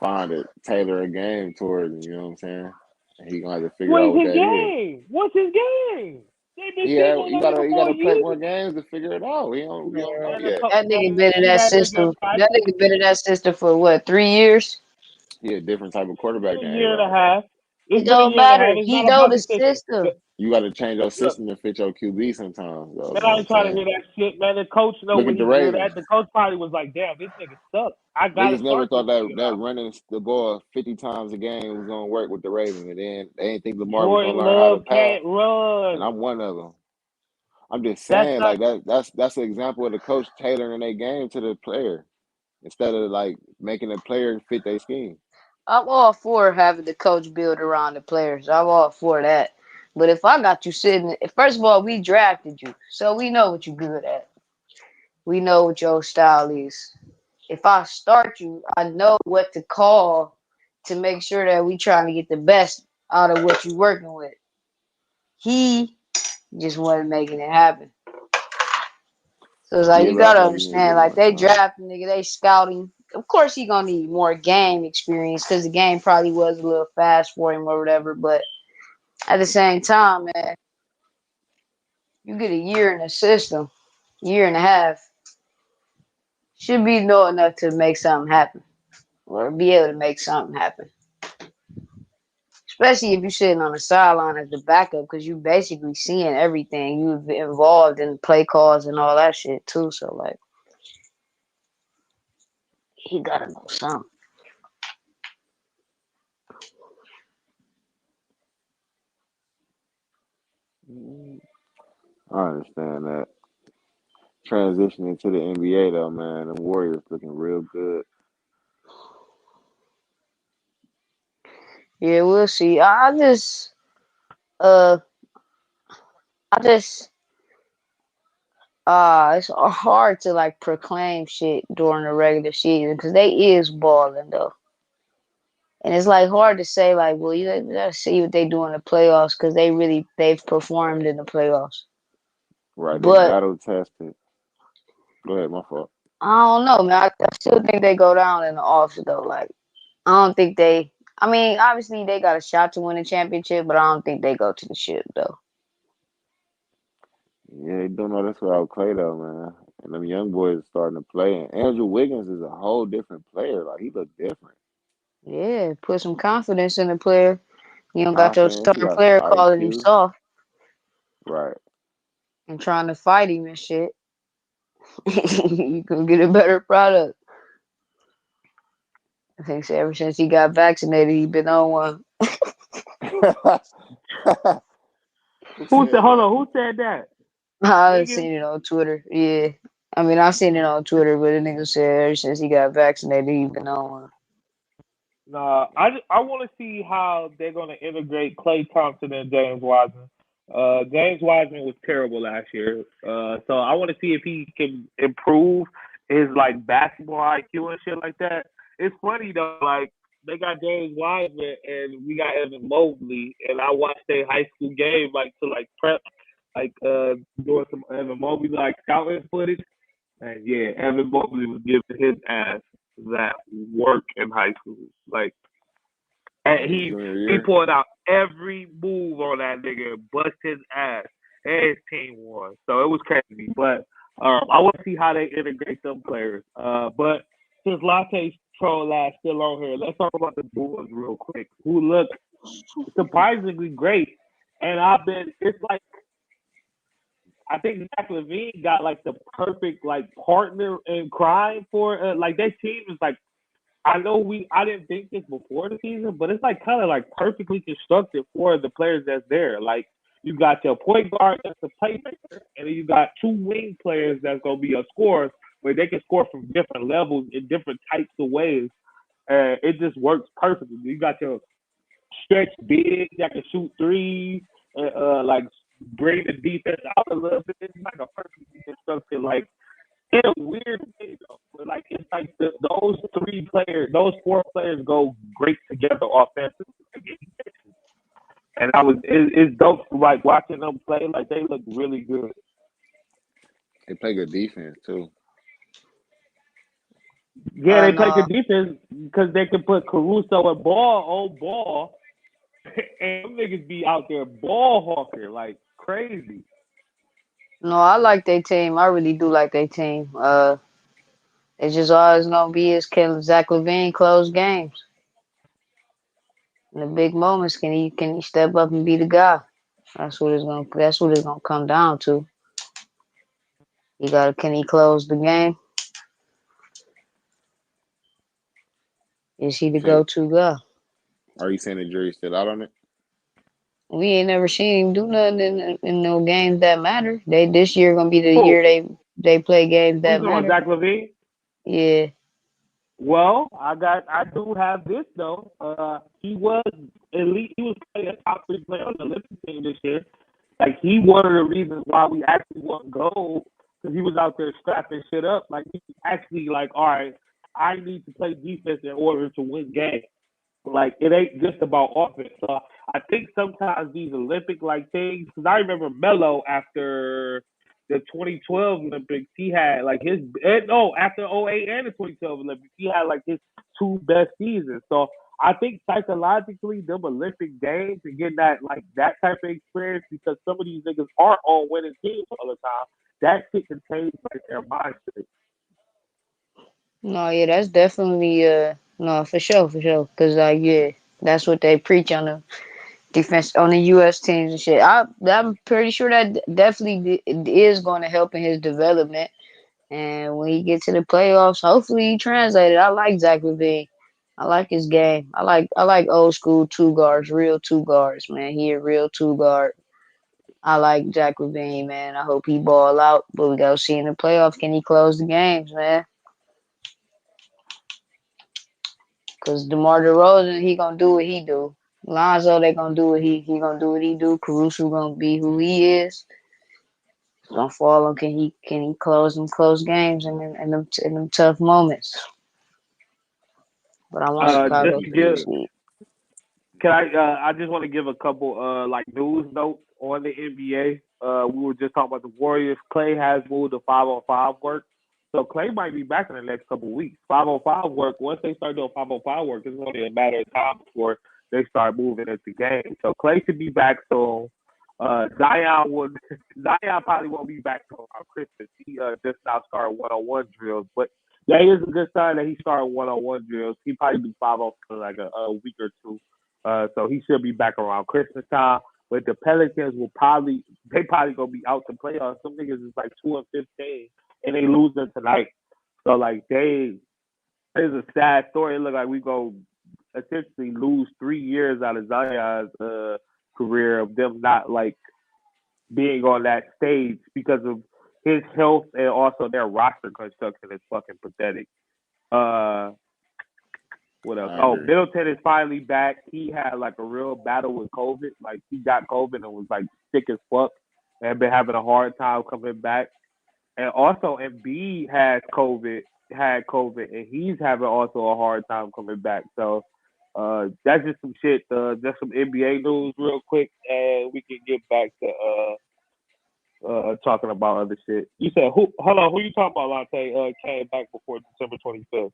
find it, tailor a game towards him. You know what I'm saying? And he gonna have to figure What out is what his that is. game? What's his game? They been sitting Yeah, on that nigga you for a gotta play year. more games to figure it out. We don't know Man, And the yet. co- that nigga been in and that that nigga system. That nigga been in that system for what, 3 years? He a different type of It's quarterback been a than year and a A-Rod. half. It It's been a don't year and a half. matter. It's He not know about the the system. system. You got to change your Look, system to fit your QB sometimes, though. man, You know I what I'm ain't trying to saying? hear that shit, man. The coach know Look what at the he good Ravens. at. The coach probably was like, "Damn, this nigga sucks. I gotta Niggas never start this thought that nigga now." running the ball 50 times a game was gonna work with the Ravens, and then they didn't think Lamar was gonna Jordan learn how to Love pass, can't and run. I'm one of them. I'm just That's saying, not. like that's an example of the coach tailoring their game to the player instead of like making the player fit their scheme. I'm all for having the coach build around the players. I'm all for that. But if I got you sitting, first of all, we drafted you, so we know what you're good at. We know what your style is. If I start you, I know what to call to make sure that we trying to get the best out of what you're working with. He just wasn't making it happen. So it's like Yeah, you but I gotta think he need to understand, get like more they time. drafting nigga, they scouting. Of course he gonna need more game experience because the game probably was a little fast for him or whatever. But at the same time, man, you get a year in the system, year and a half, should be know enough to make something happen or be able to make something happen. Especially if you're sitting on the sideline as the backup, because you basically seeing everything. You've involved in play calls and all that shit too. So like, he gotta know something. Mm, I understand that. Transitioning to the NBA though, man, the Warriors looking real good. Yeah, we'll see. Uh, I just, it's hard to like proclaim shit during the regular season because they is balling though. And it's like hard to say like, well, you gotta see what they do in the playoffs because they've performed in the playoffs. Right, they But battle tested. Go ahead, my fault. I don't know, man. I still think they go down in the offs though. Like I don't think they. I mean, obviously they got a shot to win a championship, but I don't think they go to the ship though. Yeah, they doing all this without Clay though, man. And them young boys are starting to play. And Andrew Wiggins is a whole different player. Like he look different. Yeah, put some confidence in the player. You don't got your Confidence. He star got some player calling him IQ. soft Right. and trying to fight him and shit. You could get a better product. I think so ever since he got vaccinated, he been on one. Who Who said? said Hold that? on. Who said that? I've Wiggins? seen it on Twitter. Yeah. I mean, I've seen it on Twitter, but the nigga said ever since he got vaccinated, he been on one. Nah, I want to see how they're gonna integrate Klay Thompson and James Wiseman. James Wiseman was terrible last year, so I want to see if he can improve his like basketball IQ and shit like that. It's funny though, like they got James Wiseman and we got Evan Mobley, and I watched their high school game like to like prep, like doing some Evan Mobley like scouting footage, and yeah, Evan Mobley was giving his ass that work in high school. Like, and Oh, his junior he year. pulled out every move on that nigga, and bust his ass, and his team won. So it was crazy. But I want to see how they integrate them players. But since Latte's troll ass still on here, let's talk about the Bulls real quick, who look surprisingly great. And it's like I think Zach Levine got like the perfect like partner in crime for like their team is like I didn't think this before the season, but it's like kind of like perfectly constructed for the players that's there. Like you got your point guard that's a playmaker, and then you got two wing players that's gonna be a scorers where they can score from different levels in different types of ways. and it just works perfectly. You got your stretch big that can shoot threes, and like bring the defense out a little bit. It's like a perfect constructed, like in a weird way though. But like it's like those three players, those four players go great together offensively. And it's dope like watching them play. Like they look really good. They play good defense too. Yeah, they play No, good defense because they can put Caruso and ball, and them niggas be out there ball hawking like crazy. no, I like their team. I really do like their team. It's just always gonna be is can Zach LaVine close games in the big moments. Can he step up and be the guy? That's what it's gonna come down to. Can he close the game? Is he the So, go-to guy? are you saying the jury's still out on it? We ain't never seen him do nothing in no games that matter. This year gonna be the Who? year they play games Who's that on matter. Zach LaVine? Yeah, Well, I do have this though. He was elite. He was playing a top three player on the Olympic team this year. Like he one of the reasons why we actually won gold because he was out there strapping shit up. Like he actually like, all right, I need to play defense in order to win games. Like it ain't just about offense. So I think sometimes these Olympic like things. Because I remember Melo after the 2012 Olympics, he had like his no after '08 and the 2012 Olympics, he had like his two best seasons. So I think psychologically, them Olympic games and getting that type of experience because some of these niggas aren't on winning teams all the time. That shit can change like their mindset. no, yeah, that's definitely no for sure. Cause yeah, that's what they preach on the defense on the U.S. teams and shit. I'm pretty sure that definitely is going to help in his development. And when he gets to the playoffs, hopefully he translated. I like Zach LaVine. I like his game. I like old school two guards, real two guards, man. He a real two guard. I like Zach LaVine, man. I hope he ball out, but we gotta see in the playoffs can he close the games, man? Cause DeMar DeRozan, he gonna do what he do. Lonzo, they gonna do what he gonna do what he do. Caruso gonna be who he is. Don't fall on can he close games in them tough moments. But I want Yeah, Just Chicago to he to give, could. succeed. can I just want to give a couple like news notes on the NBA. We were just talking about the Warriors. Clay has moved to 5-on-5 work, so Clay might be back in the next couple of weeks. 5-on-5 work. Once they start doing 5-on-5 work, it's only a matter of time before they start moving into games. So Clay should be back soon. Zion probably won't be back till Christmas. He just now started one-on-one drills, but that is a good sign that he started one-on-one drills. He probably do 5-on for like a week or two. So he should be back around Christmas time. But the Pelicans they probably gonna be out the playoffs. Some niggas is like 2-15 and they losing tonight. So like it's a sad story. It look like we go essentially lose 3 years out of Zion's career of them not like being on that stage because of his health and also their roster construction is fucking pathetic. Uh, what else? I Oh, agree. Middleton is finally back. He had like a real battle with COVID. Like he got COVID and was like sick as fuck and been having a hard time coming back. And also Embiid had COVID, and he's having also a hard time coming back. So that's just some shit. Just some NBA news real quick, and we can get back to talking about other shit. You said who? Hold on, who you talking about? Lante came back before December 25th.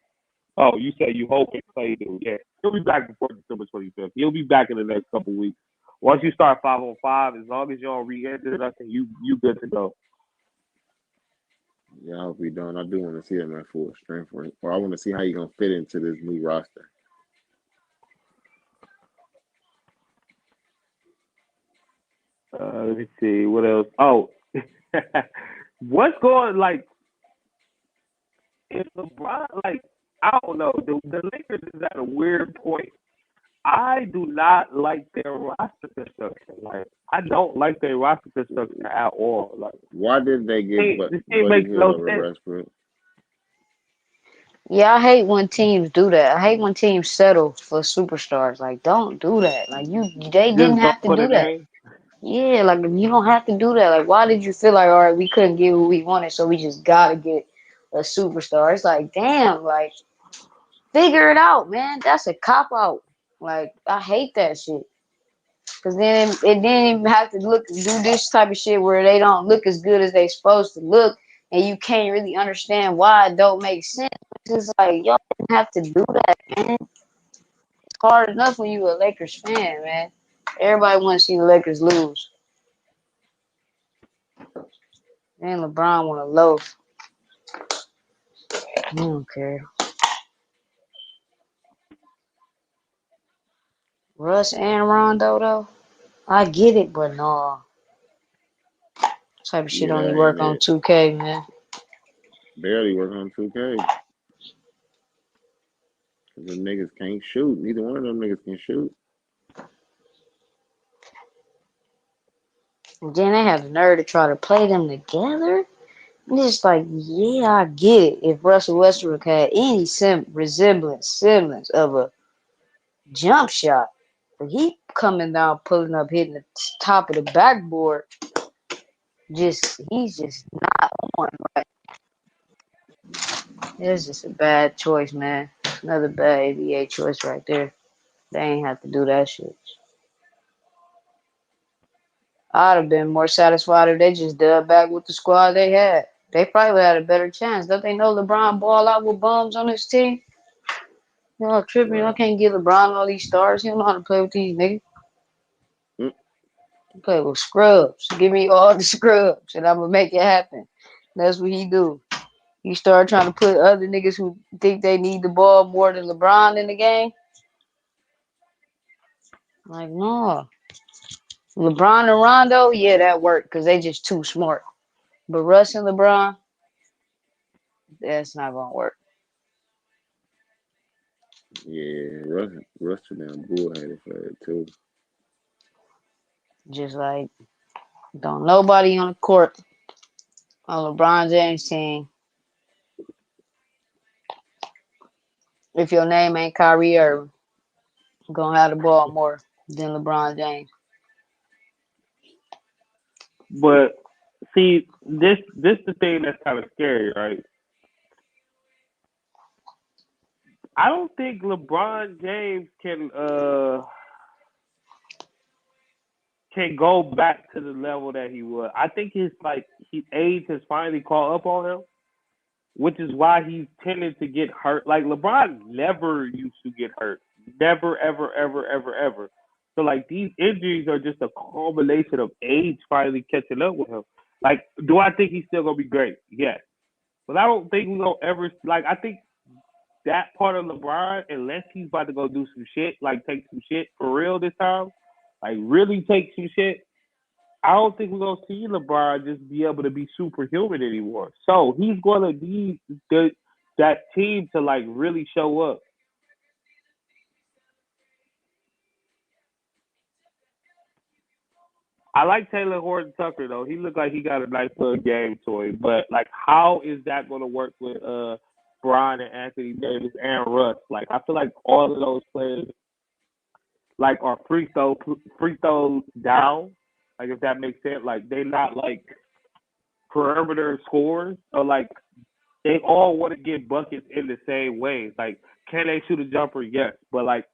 Oh, you say you hope and Clay do. Yeah, he'll be back before December 25th. He'll be back in the next couple weeks. Once you start 5-on-5, as long as you don't re-injure nothing, you good to go. Yeah, I hope he don't. I do want to see him at full strength, or I want to see how he gonna fit into this new roster. Let me see what else. Oh, what's going like? If LeBron like I don't know, the Lakers is at a weird point. I do not like their roster construction. Like I don't like their roster construction at all. Like Why did they get this team Buddy makes Hield no over sense. Westbrook? Yeah, I hate when teams do that. I hate when teams settle for superstars. Like, don't do that. Like, they didn't Just go have to for the do that. name. Yeah, like you don't have to do that. Like, why did you feel like, all right, we couldn't get who we wanted, so we just gotta get a superstar? It's like, damn, like, figure it out, man. That's a cop out. Like, I hate that shit. Cause then it didn't even have to do this type of shit where they don't look as good as they supposed to look, and you can't really understand why it don't make sense. It's just like y'all didn't have to do that, man. It's hard enough when you a Lakers fan, man. Everybody wants to see the Lakers lose. And LeBron want to loaf. I don't care. Russ and Rondo though, I get it, but no, type of shit Yeah, only that work ain't on it. 2K, man. Barely work on 2K. Cause the niggas can't shoot. Neither one of them niggas can shoot. And then they have the nerve to try to play them together. And it's like, yeah, I get it. If Russell Westbrook had any semblance of a jump shot, but he coming down, pulling up, hitting the top of the backboard, he's just not on. Right? It's just a bad choice, man. Another bad ABA choice right there. They ain't have to do that shit. I'd have been more satisfied if they just dug back with the squad they had. They probably had a better chance. Don't they know LeBron ball out with bums on his team? You know, tripping. I Right. can't give LeBron all these stars. He don't know how to play with these niggas. Mm, He play with scrubs. Give me all the scrubs, and I'm gonna make it happen. That's what he do. He start trying to put other niggas who think they need the ball more than LeBron in the game. Like, no. LeBron and Rondo, yeah, that worked because they just too smart. But Russ and LeBron, that's not gonna work. yeah, Russ too damn bullheaded for it too. Just like don't nobody on the court on LeBron James team if your name ain't Kyrie Irving, gonna have the ball more than LeBron James. But see, this the thing that's kind of scary, right? I don't think LeBron James can go back to the level that he was. I think his age has finally caught up on him, which is why he's tended to get hurt. Like LeBron never used to get hurt. Never, ever, ever, ever, ever. So like these injuries are just a culmination of age finally catching up with him. Like, do I think he's still gonna be great? Yes. But I don't think we're gonna ever like I think that part of LeBron, unless he's about to go do some shit, like take some shit for real this time, like really take some shit, I don't think we're gonna see LeBron just be able to be superhuman anymore. So he's gonna need that team to like really show up. I like Taylor Horton Tucker though. He looked like he got a nice little game to him. But like, how is that gonna work with Brian and Anthony Davis and Russ? Like, I feel like all of those players like are free throws down. Like, if that makes sense. Like, they not like perimeter scores or like they all want to get buckets in the same way. Like, can they shoot a jumper? Yes, but like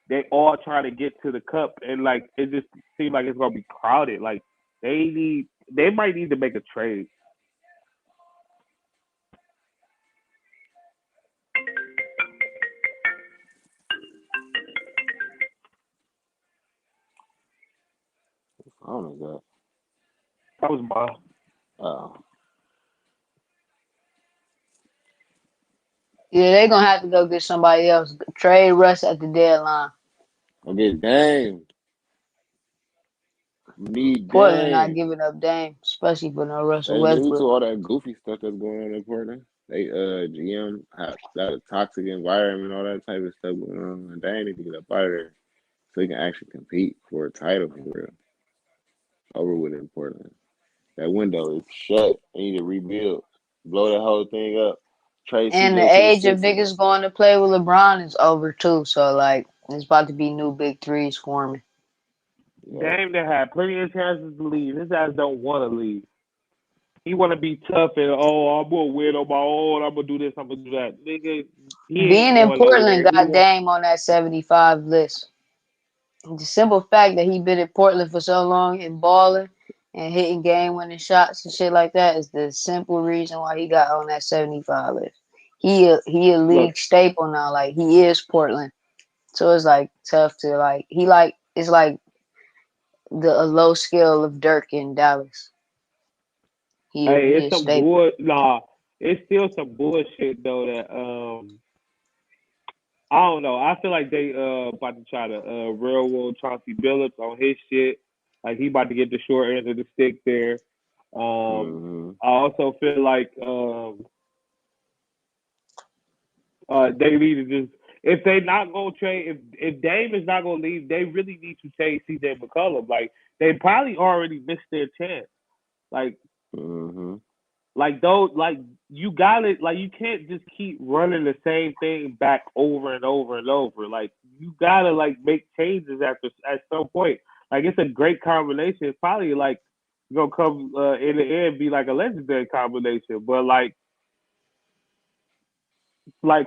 they all try to get to the cup, and like it just seems like it's gonna be crowded. Like they might need to make a trade. I don't know That was my that. Yeah, they gonna have to go get somebody else. Trade Russ at the deadline. Okay, Dame. Need Portland not Dame. giving up Dame, especially for no Russell They due to Westbrook. all that goofy stuff that's going on in Portland. They GM have that a toxic environment, all that type of stuff going on. And Dame need to get up out of there so he can actually compete for a title for real. Over with in Portland. That window is shut. They need to rebuild. Blow that whole thing up. Trade And the CJ to the age of Sixers. niggas going to play with LeBron is over too. So like, it's about to be new big threes forming. Yeah. Dame that had plenty of chances to leave. His ass don't want to leave. He want to be tough and I'm gonna win on my own. I'm gonna do this. I'm gonna do that. Nigga, he ain't Being in going nowhere. Portland He got want. Dame on that 75 list. The simple fact that he been in Portland for so long and balling and hitting game winning shots and shit like that is the simple reason why he got on that 75 list. He a Look, league staple now. Like he is Portland. So it's like tough to like he like it's like the a low scale of Dirk in Dallas. hey, He it's a some staple. bull. Nah, it's still some bullshit though. That I don't know. I feel like they about to try to railroad Chauncey Billups on his shit. Like he about to get the short end of the stick there. Mm-hmm. I also feel like they need to just if they not gonna trade if Dame is not gonna leave, they really need to trade CJ McCollum. Like they probably already missed their chance. Like Mm-hmm. those you got it like you can't just keep running the same thing back over and over and over. Like you gotta like make changes at some point. Like it's a great combination. It's probably like gonna come in the end be like a legendary combination. But like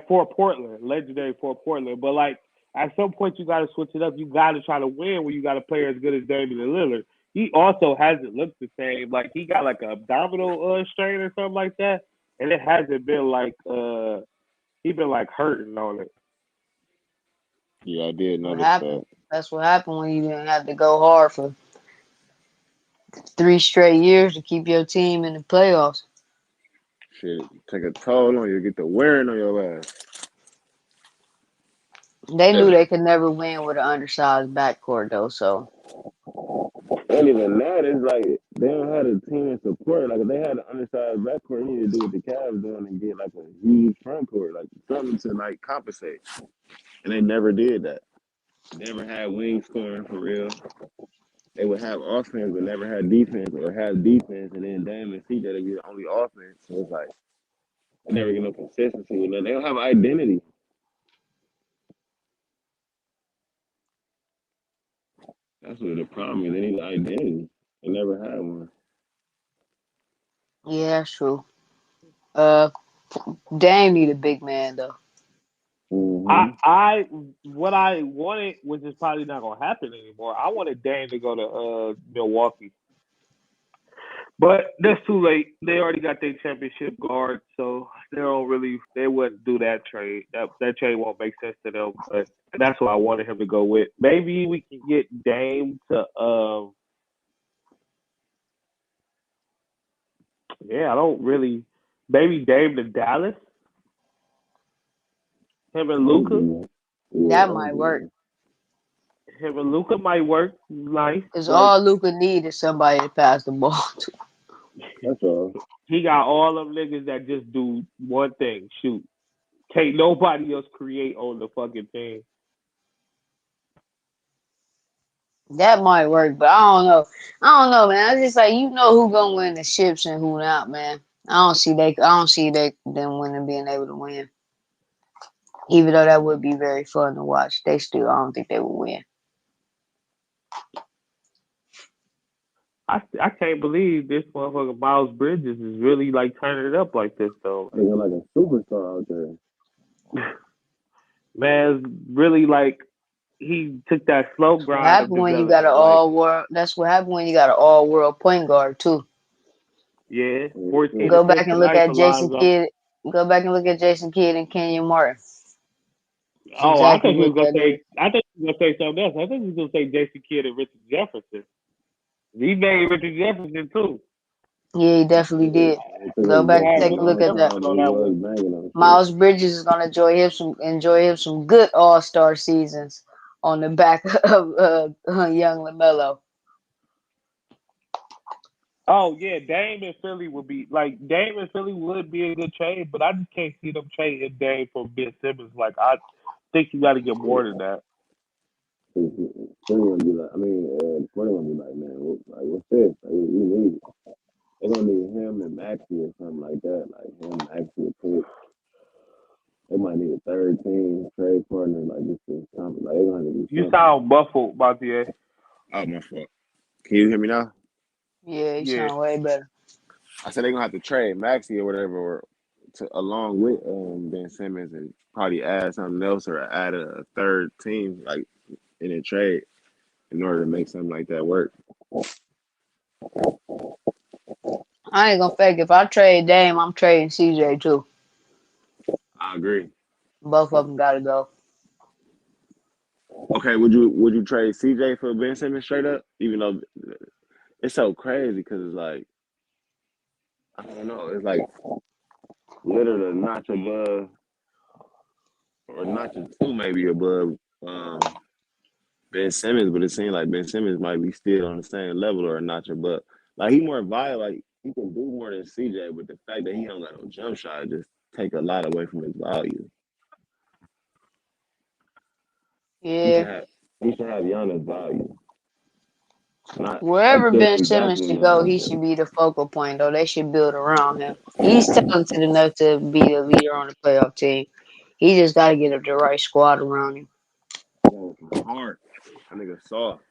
for Portland, legendary for Portland. But like at some point you gotta switch it up. You gotta try to win when you got a player as good as Damian Lillard. He also hasn't looked the same. Like he got like a abdominal strain or something like that. And it hasn't been like he been like hurting on it. Yeah, I did What notice that. happened? That's what happened when you didn't have to go hard for 3 straight years to keep your team in the playoffs. Shit, take a toll on you. Get the wearing on your ass. They knew they could never win with an undersized backcourt though, so And even that, it's like they don't have a team in support. Like if they had an undersized backcourt, you need to do what the Cavs doing and get like a huge front court, like something to like compensate. And they never did that. Never had wing scoring for real. They would have offense but never had defense, or have defense and then Dame and CJ they get only offense. So it's like they never get no consistency with that. They don't have identity. That's what the problem is. They need an identity. They never had one. yeah, that's true. Uh, Dame need a big man though. Mm-hmm. I what I wanted, which is probably not gonna happen anymore. I wanted Dame to go to Milwaukee. But that's too late. They already got their championship guard, so they wouldn't do that trade. That trade won't make sense to them. But that's what I wanted him to go with. Maybe we can get Dame to I don't really maybe Dame to Dallas. Him and I would Luca. do that. Yeah, That I would might do work. that. Him and Luca might work nice. Cause Like all Luca need is somebody to pass the ball to. That's all. he got all them niggas that just do one thing, shoot. Can't nobody else create on the fucking thing. That might work, but I don't know. I don't know, man. I just like who gonna win the ships and who not, man. I don't see them winning being able to win. Even though that would be very fun to watch, I don't think they would win. I can't believe this motherfucker Miles Bridges is really like turning it up like this though. They got like a superstar out there. Man's really like he took that slow What grind of happened when you got an development. Like, all world? That's what happened when you got an all world point guard too. yeah, Yeah, 14 Go true. back assists and look tonight at for Jason Lonzo. Kidd. Go back and look at Jason Kidd and Kenyon Martin. It's Oh, I exactly thought you what was gonna that is. say. I thought you was gonna say something else. I think you was gonna say Jason Kidd and Richard Jefferson. He made Richard Jefferson too. Yeah, he definitely did. It took Go us back You and back had to take a Richard look Miles at that. Jefferson Brown, on and he that was one. banging on shit. Miles Bridges is gonna enjoy him some good All Star seasons on the back of young Lamelo. Oh yeah, Dame and Philly would be like Dame and Philly would be a good trade, but I just can't see them trading Dame for Ben Simmons. Like I think you got to get more than that. They're gonna be like, I mean, they're gonna be like, man, what's this? Like, we need. They're gonna need him and Maxie or something like that. Like him, Maxie, a pick. You sound muffled, Montier. Oh, my fault. Can you hear me now? Yeah, you Yeah. sound way better. I said they're gonna have to trade Maxi or whatever, or along with Ben Simmons, and probably add something else or add a third team like in a trade in order to make something like that work. I ain't gonna fake it. If I trade Dame, I'm trading CJ too. I agree. Both of them gotta go. Okay, would you trade CJ for Ben Simmons straight up? Even though it's so crazy because it's like I don't know, it's like literally a notch above or notch or two maybe above Ben Simmons, but it seems like Ben Simmons might be still on the same level or a notch above. Like he more violent, like he can do more than CJ, but the fact that he don't got no jump shot just take a lot away from his value. He should Yeah. have he should have Giannis value, not a Wherever Ben different Simmons exactly should go, Giannis. he should be the focal point, though. They should build around him. He's talented enough to be a leader on the playoff team. He just got to get the right squad around him. Hard. That nigga soft.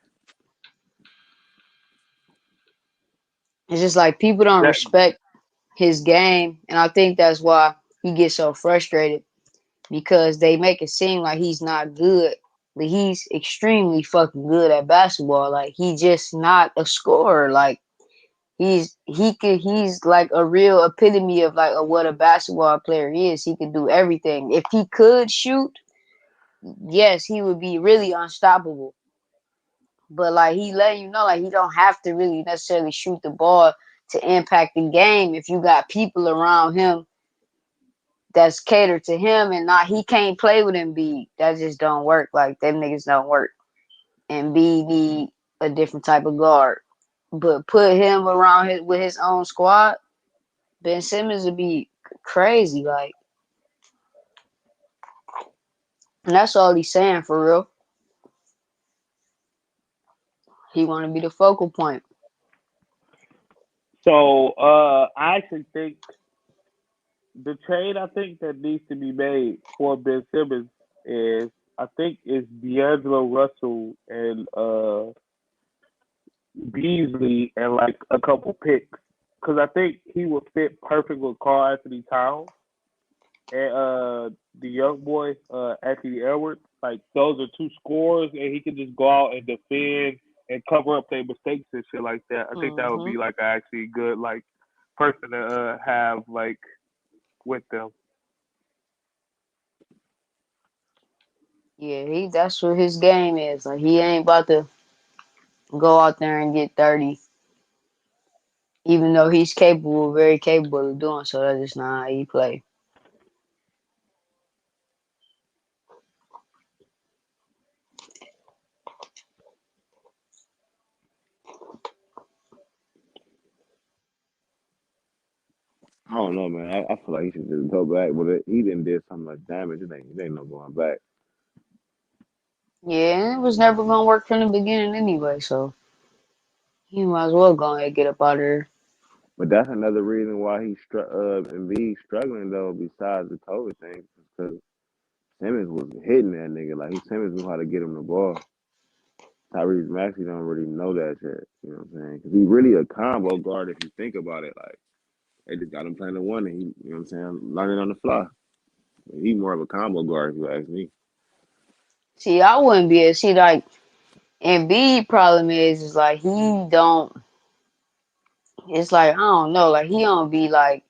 It's just like people don't That respect his game, and I think that's why he gets so frustrated because they make it seem like he's not good, but he's extremely fucking good at basketball. Like he's just not a scorer. Like he's like a real epitome of like what a basketball player is. He can do everything. If he could shoot, yes, he would be really unstoppable. But like he letting you know, like he don't have to really necessarily shoot the ball to impact the game if you got people around him that's catered to him and not he can't play with Embiid. That just don't work. Like them niggas don't work. Embiid need a different type of guard. But put him around with his own squad, Ben Simmons would be crazy. Like, and that's all he's saying for real. He want to be the focal point. so I actually think the trade I think that needs to be made for Ben Simmons is I think is D'Angelo Russell and Beasley and like a couple picks because I think he would fit perfect with Carl Anthony Towns and the young boy Anthony Edwards. Like those are two scorers, and he can just go out and defend and cover up their mistakes and shit like that. I think that would Hmm. be like actually good like person to have like with them. Yeah, that's what his game is. Like he ain't about to go out there and get 30, even though he's capable, very capable of doing so. That's just not how he play. I don't know, man. I feel like he should just go back, but he didn't did so much damage. It ain't no going back. Yeah, and it was never gonna work from the beginning anyway. So he might as well go ahead and get up out of there. But that's another reason why Embiid struggling though. Besides the COVID thing, because Simmons was hitting that nigga like Simmons knew how to get him the ball. Tyrese Maxey don't really know that yet. You know what I'm saying? Because he's really a combo guard if you think about it. Like they just got him playing the one, and he, you know what I'm saying, learning on the fly. He's more of a combo guard if you ask me. See, I wouldn't be a see like Embiid problem is like he don't. It's like I don't know, like he don't be like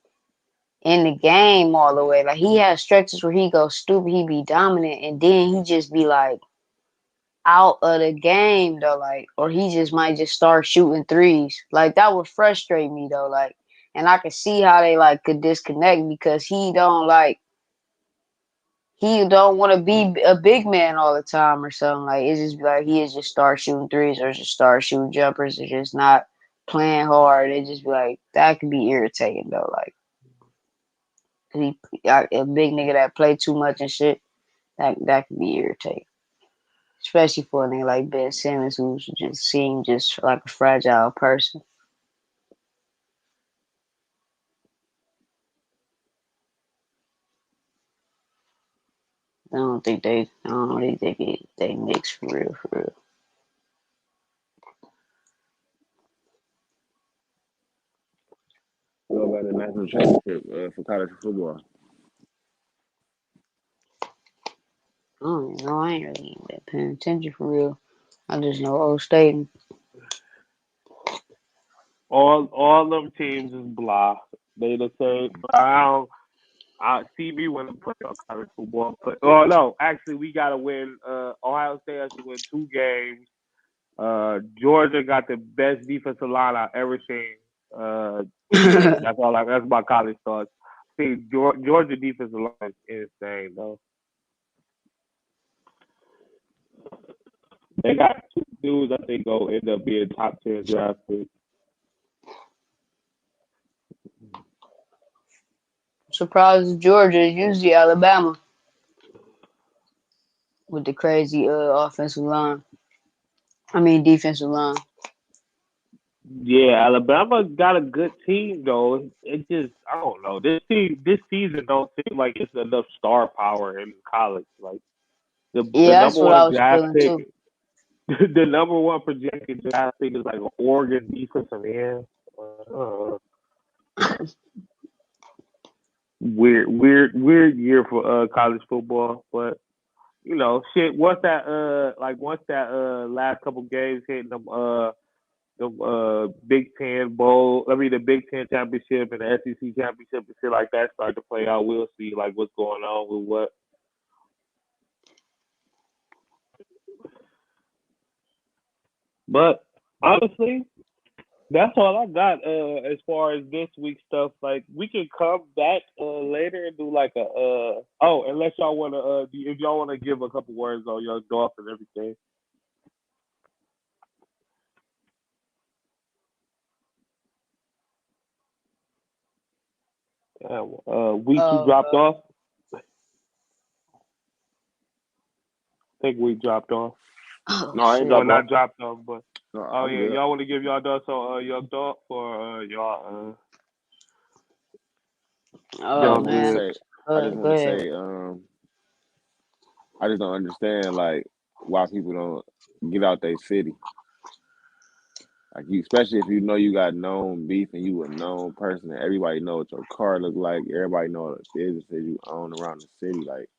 in the game all the way. Like he has stretches where he goes stupid, he be dominant, and then he just be like out of the game though, like or he just might just start shooting threes. Like that would frustrate me though, like and I could see how they like could disconnect because he don't want to be a big man all the time or something. Like it's just like he is just start shooting threes or just start shooting jumpers or just not playing hard. It just be like that could be irritating though. Like a big nigga that play too much and shit. That could be irritating, especially for a nigga like Ben Simmons who's just seemed just like a fragile person. I don't think they mix for real, for real. What about the national championship for college football? I don't even know. I ain't really even been paying attention for real. I just know old State. All them teams is blah. They the same. CB want to play on college football. Oh no, actually we gotta win. Ohio State has to win 2 games. Georgia got the best defensive line I've ever seen. Yeah, that's all. That's my college thoughts. See, Georgia defensive line is insane though. They got 2 dudes I think go end up being top 10 draft picks. Surprised Georgia is usually Alabama with the crazy offensive line. I mean defensive line. Yeah, Alabama got a good team though. It just I don't know. This season don't seem like it's enough star power in college. Like the Yeah, that's number what I one was draft feeling pick, too. the number one projected draft pick is like an Oregon defensive end. Weird year for college football, but you know, shit. Once that last couple games hit the Big Ten Bowl, the Big Ten championship and the SEC championship and shit like that start to play out. We'll see like what's going on with what. But honestly, that's all I got as far as this week's stuff. Like we can come back later and do like a unless y'all wanna if y'all wanna give a couple words on your golf and everything. Week you dropped Oh, off. I think we dropped off. oh No, I ain't shit. Or dropped off. not dropped off, but No, oh I'm yeah, good. y'all want to give y'all thoughts on Young Dog or I Oh y'all just want to man. good? say, I just Go want to ahead. say, I just don't understand like why people don't get out their city. Like you, especially if you know you got known beef and you a known person, and everybody know what your car look like. Everybody know the businesses you own around the city. Like,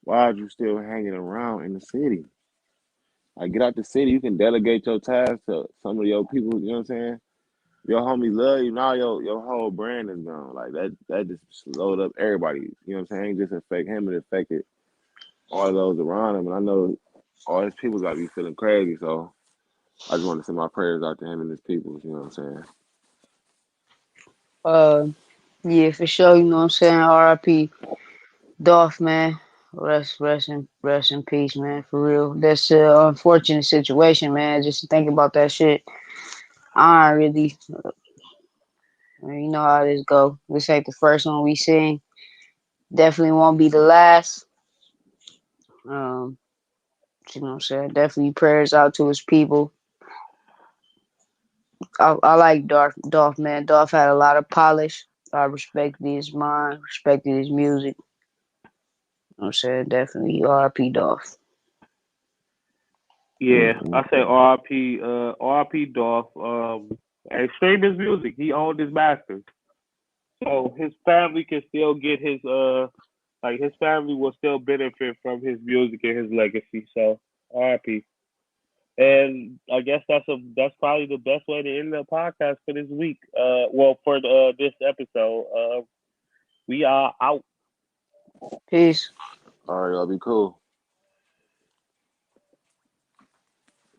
why are you still hanging around in the city? Like, get out the city. You can delegate your tasks to some of your people. You know what I'm saying? Your homies love you. Now your whole brand is gone. Like that just slowed up everybody. You know what I'm saying? It ain't just affect him, it affected all of those around him. And I know all his people gotta be feeling crazy. So I just want to send my prayers out to him and his people. You know what I'm saying? Uh, yeah, for sure. You know what I'm saying? R.I.P. Dolph, man. Rest in peace, man. For real. That's an unfortunate situation, man. Just to think about that shit. I don't really, you know how this go. This ain't the first one we seen. Definitely won't be the last. Um, you know what I'm saying? Definitely prayers out to his people. I like Dolph, man. Dolph had a lot of polish. I respected his mind, respected his music. You know what I'm saying? Definitely R.I.P. Dolph. Yeah, I say Mm-mm. RP Dolph. And stream his music. He owned his masters, so his family can still get his like his family will still benefit from his music and his legacy. So RP. And I guess that's probably the best way to end the podcast for this week. Well, for this episode, we are out. Peace. All right, y'all be cool.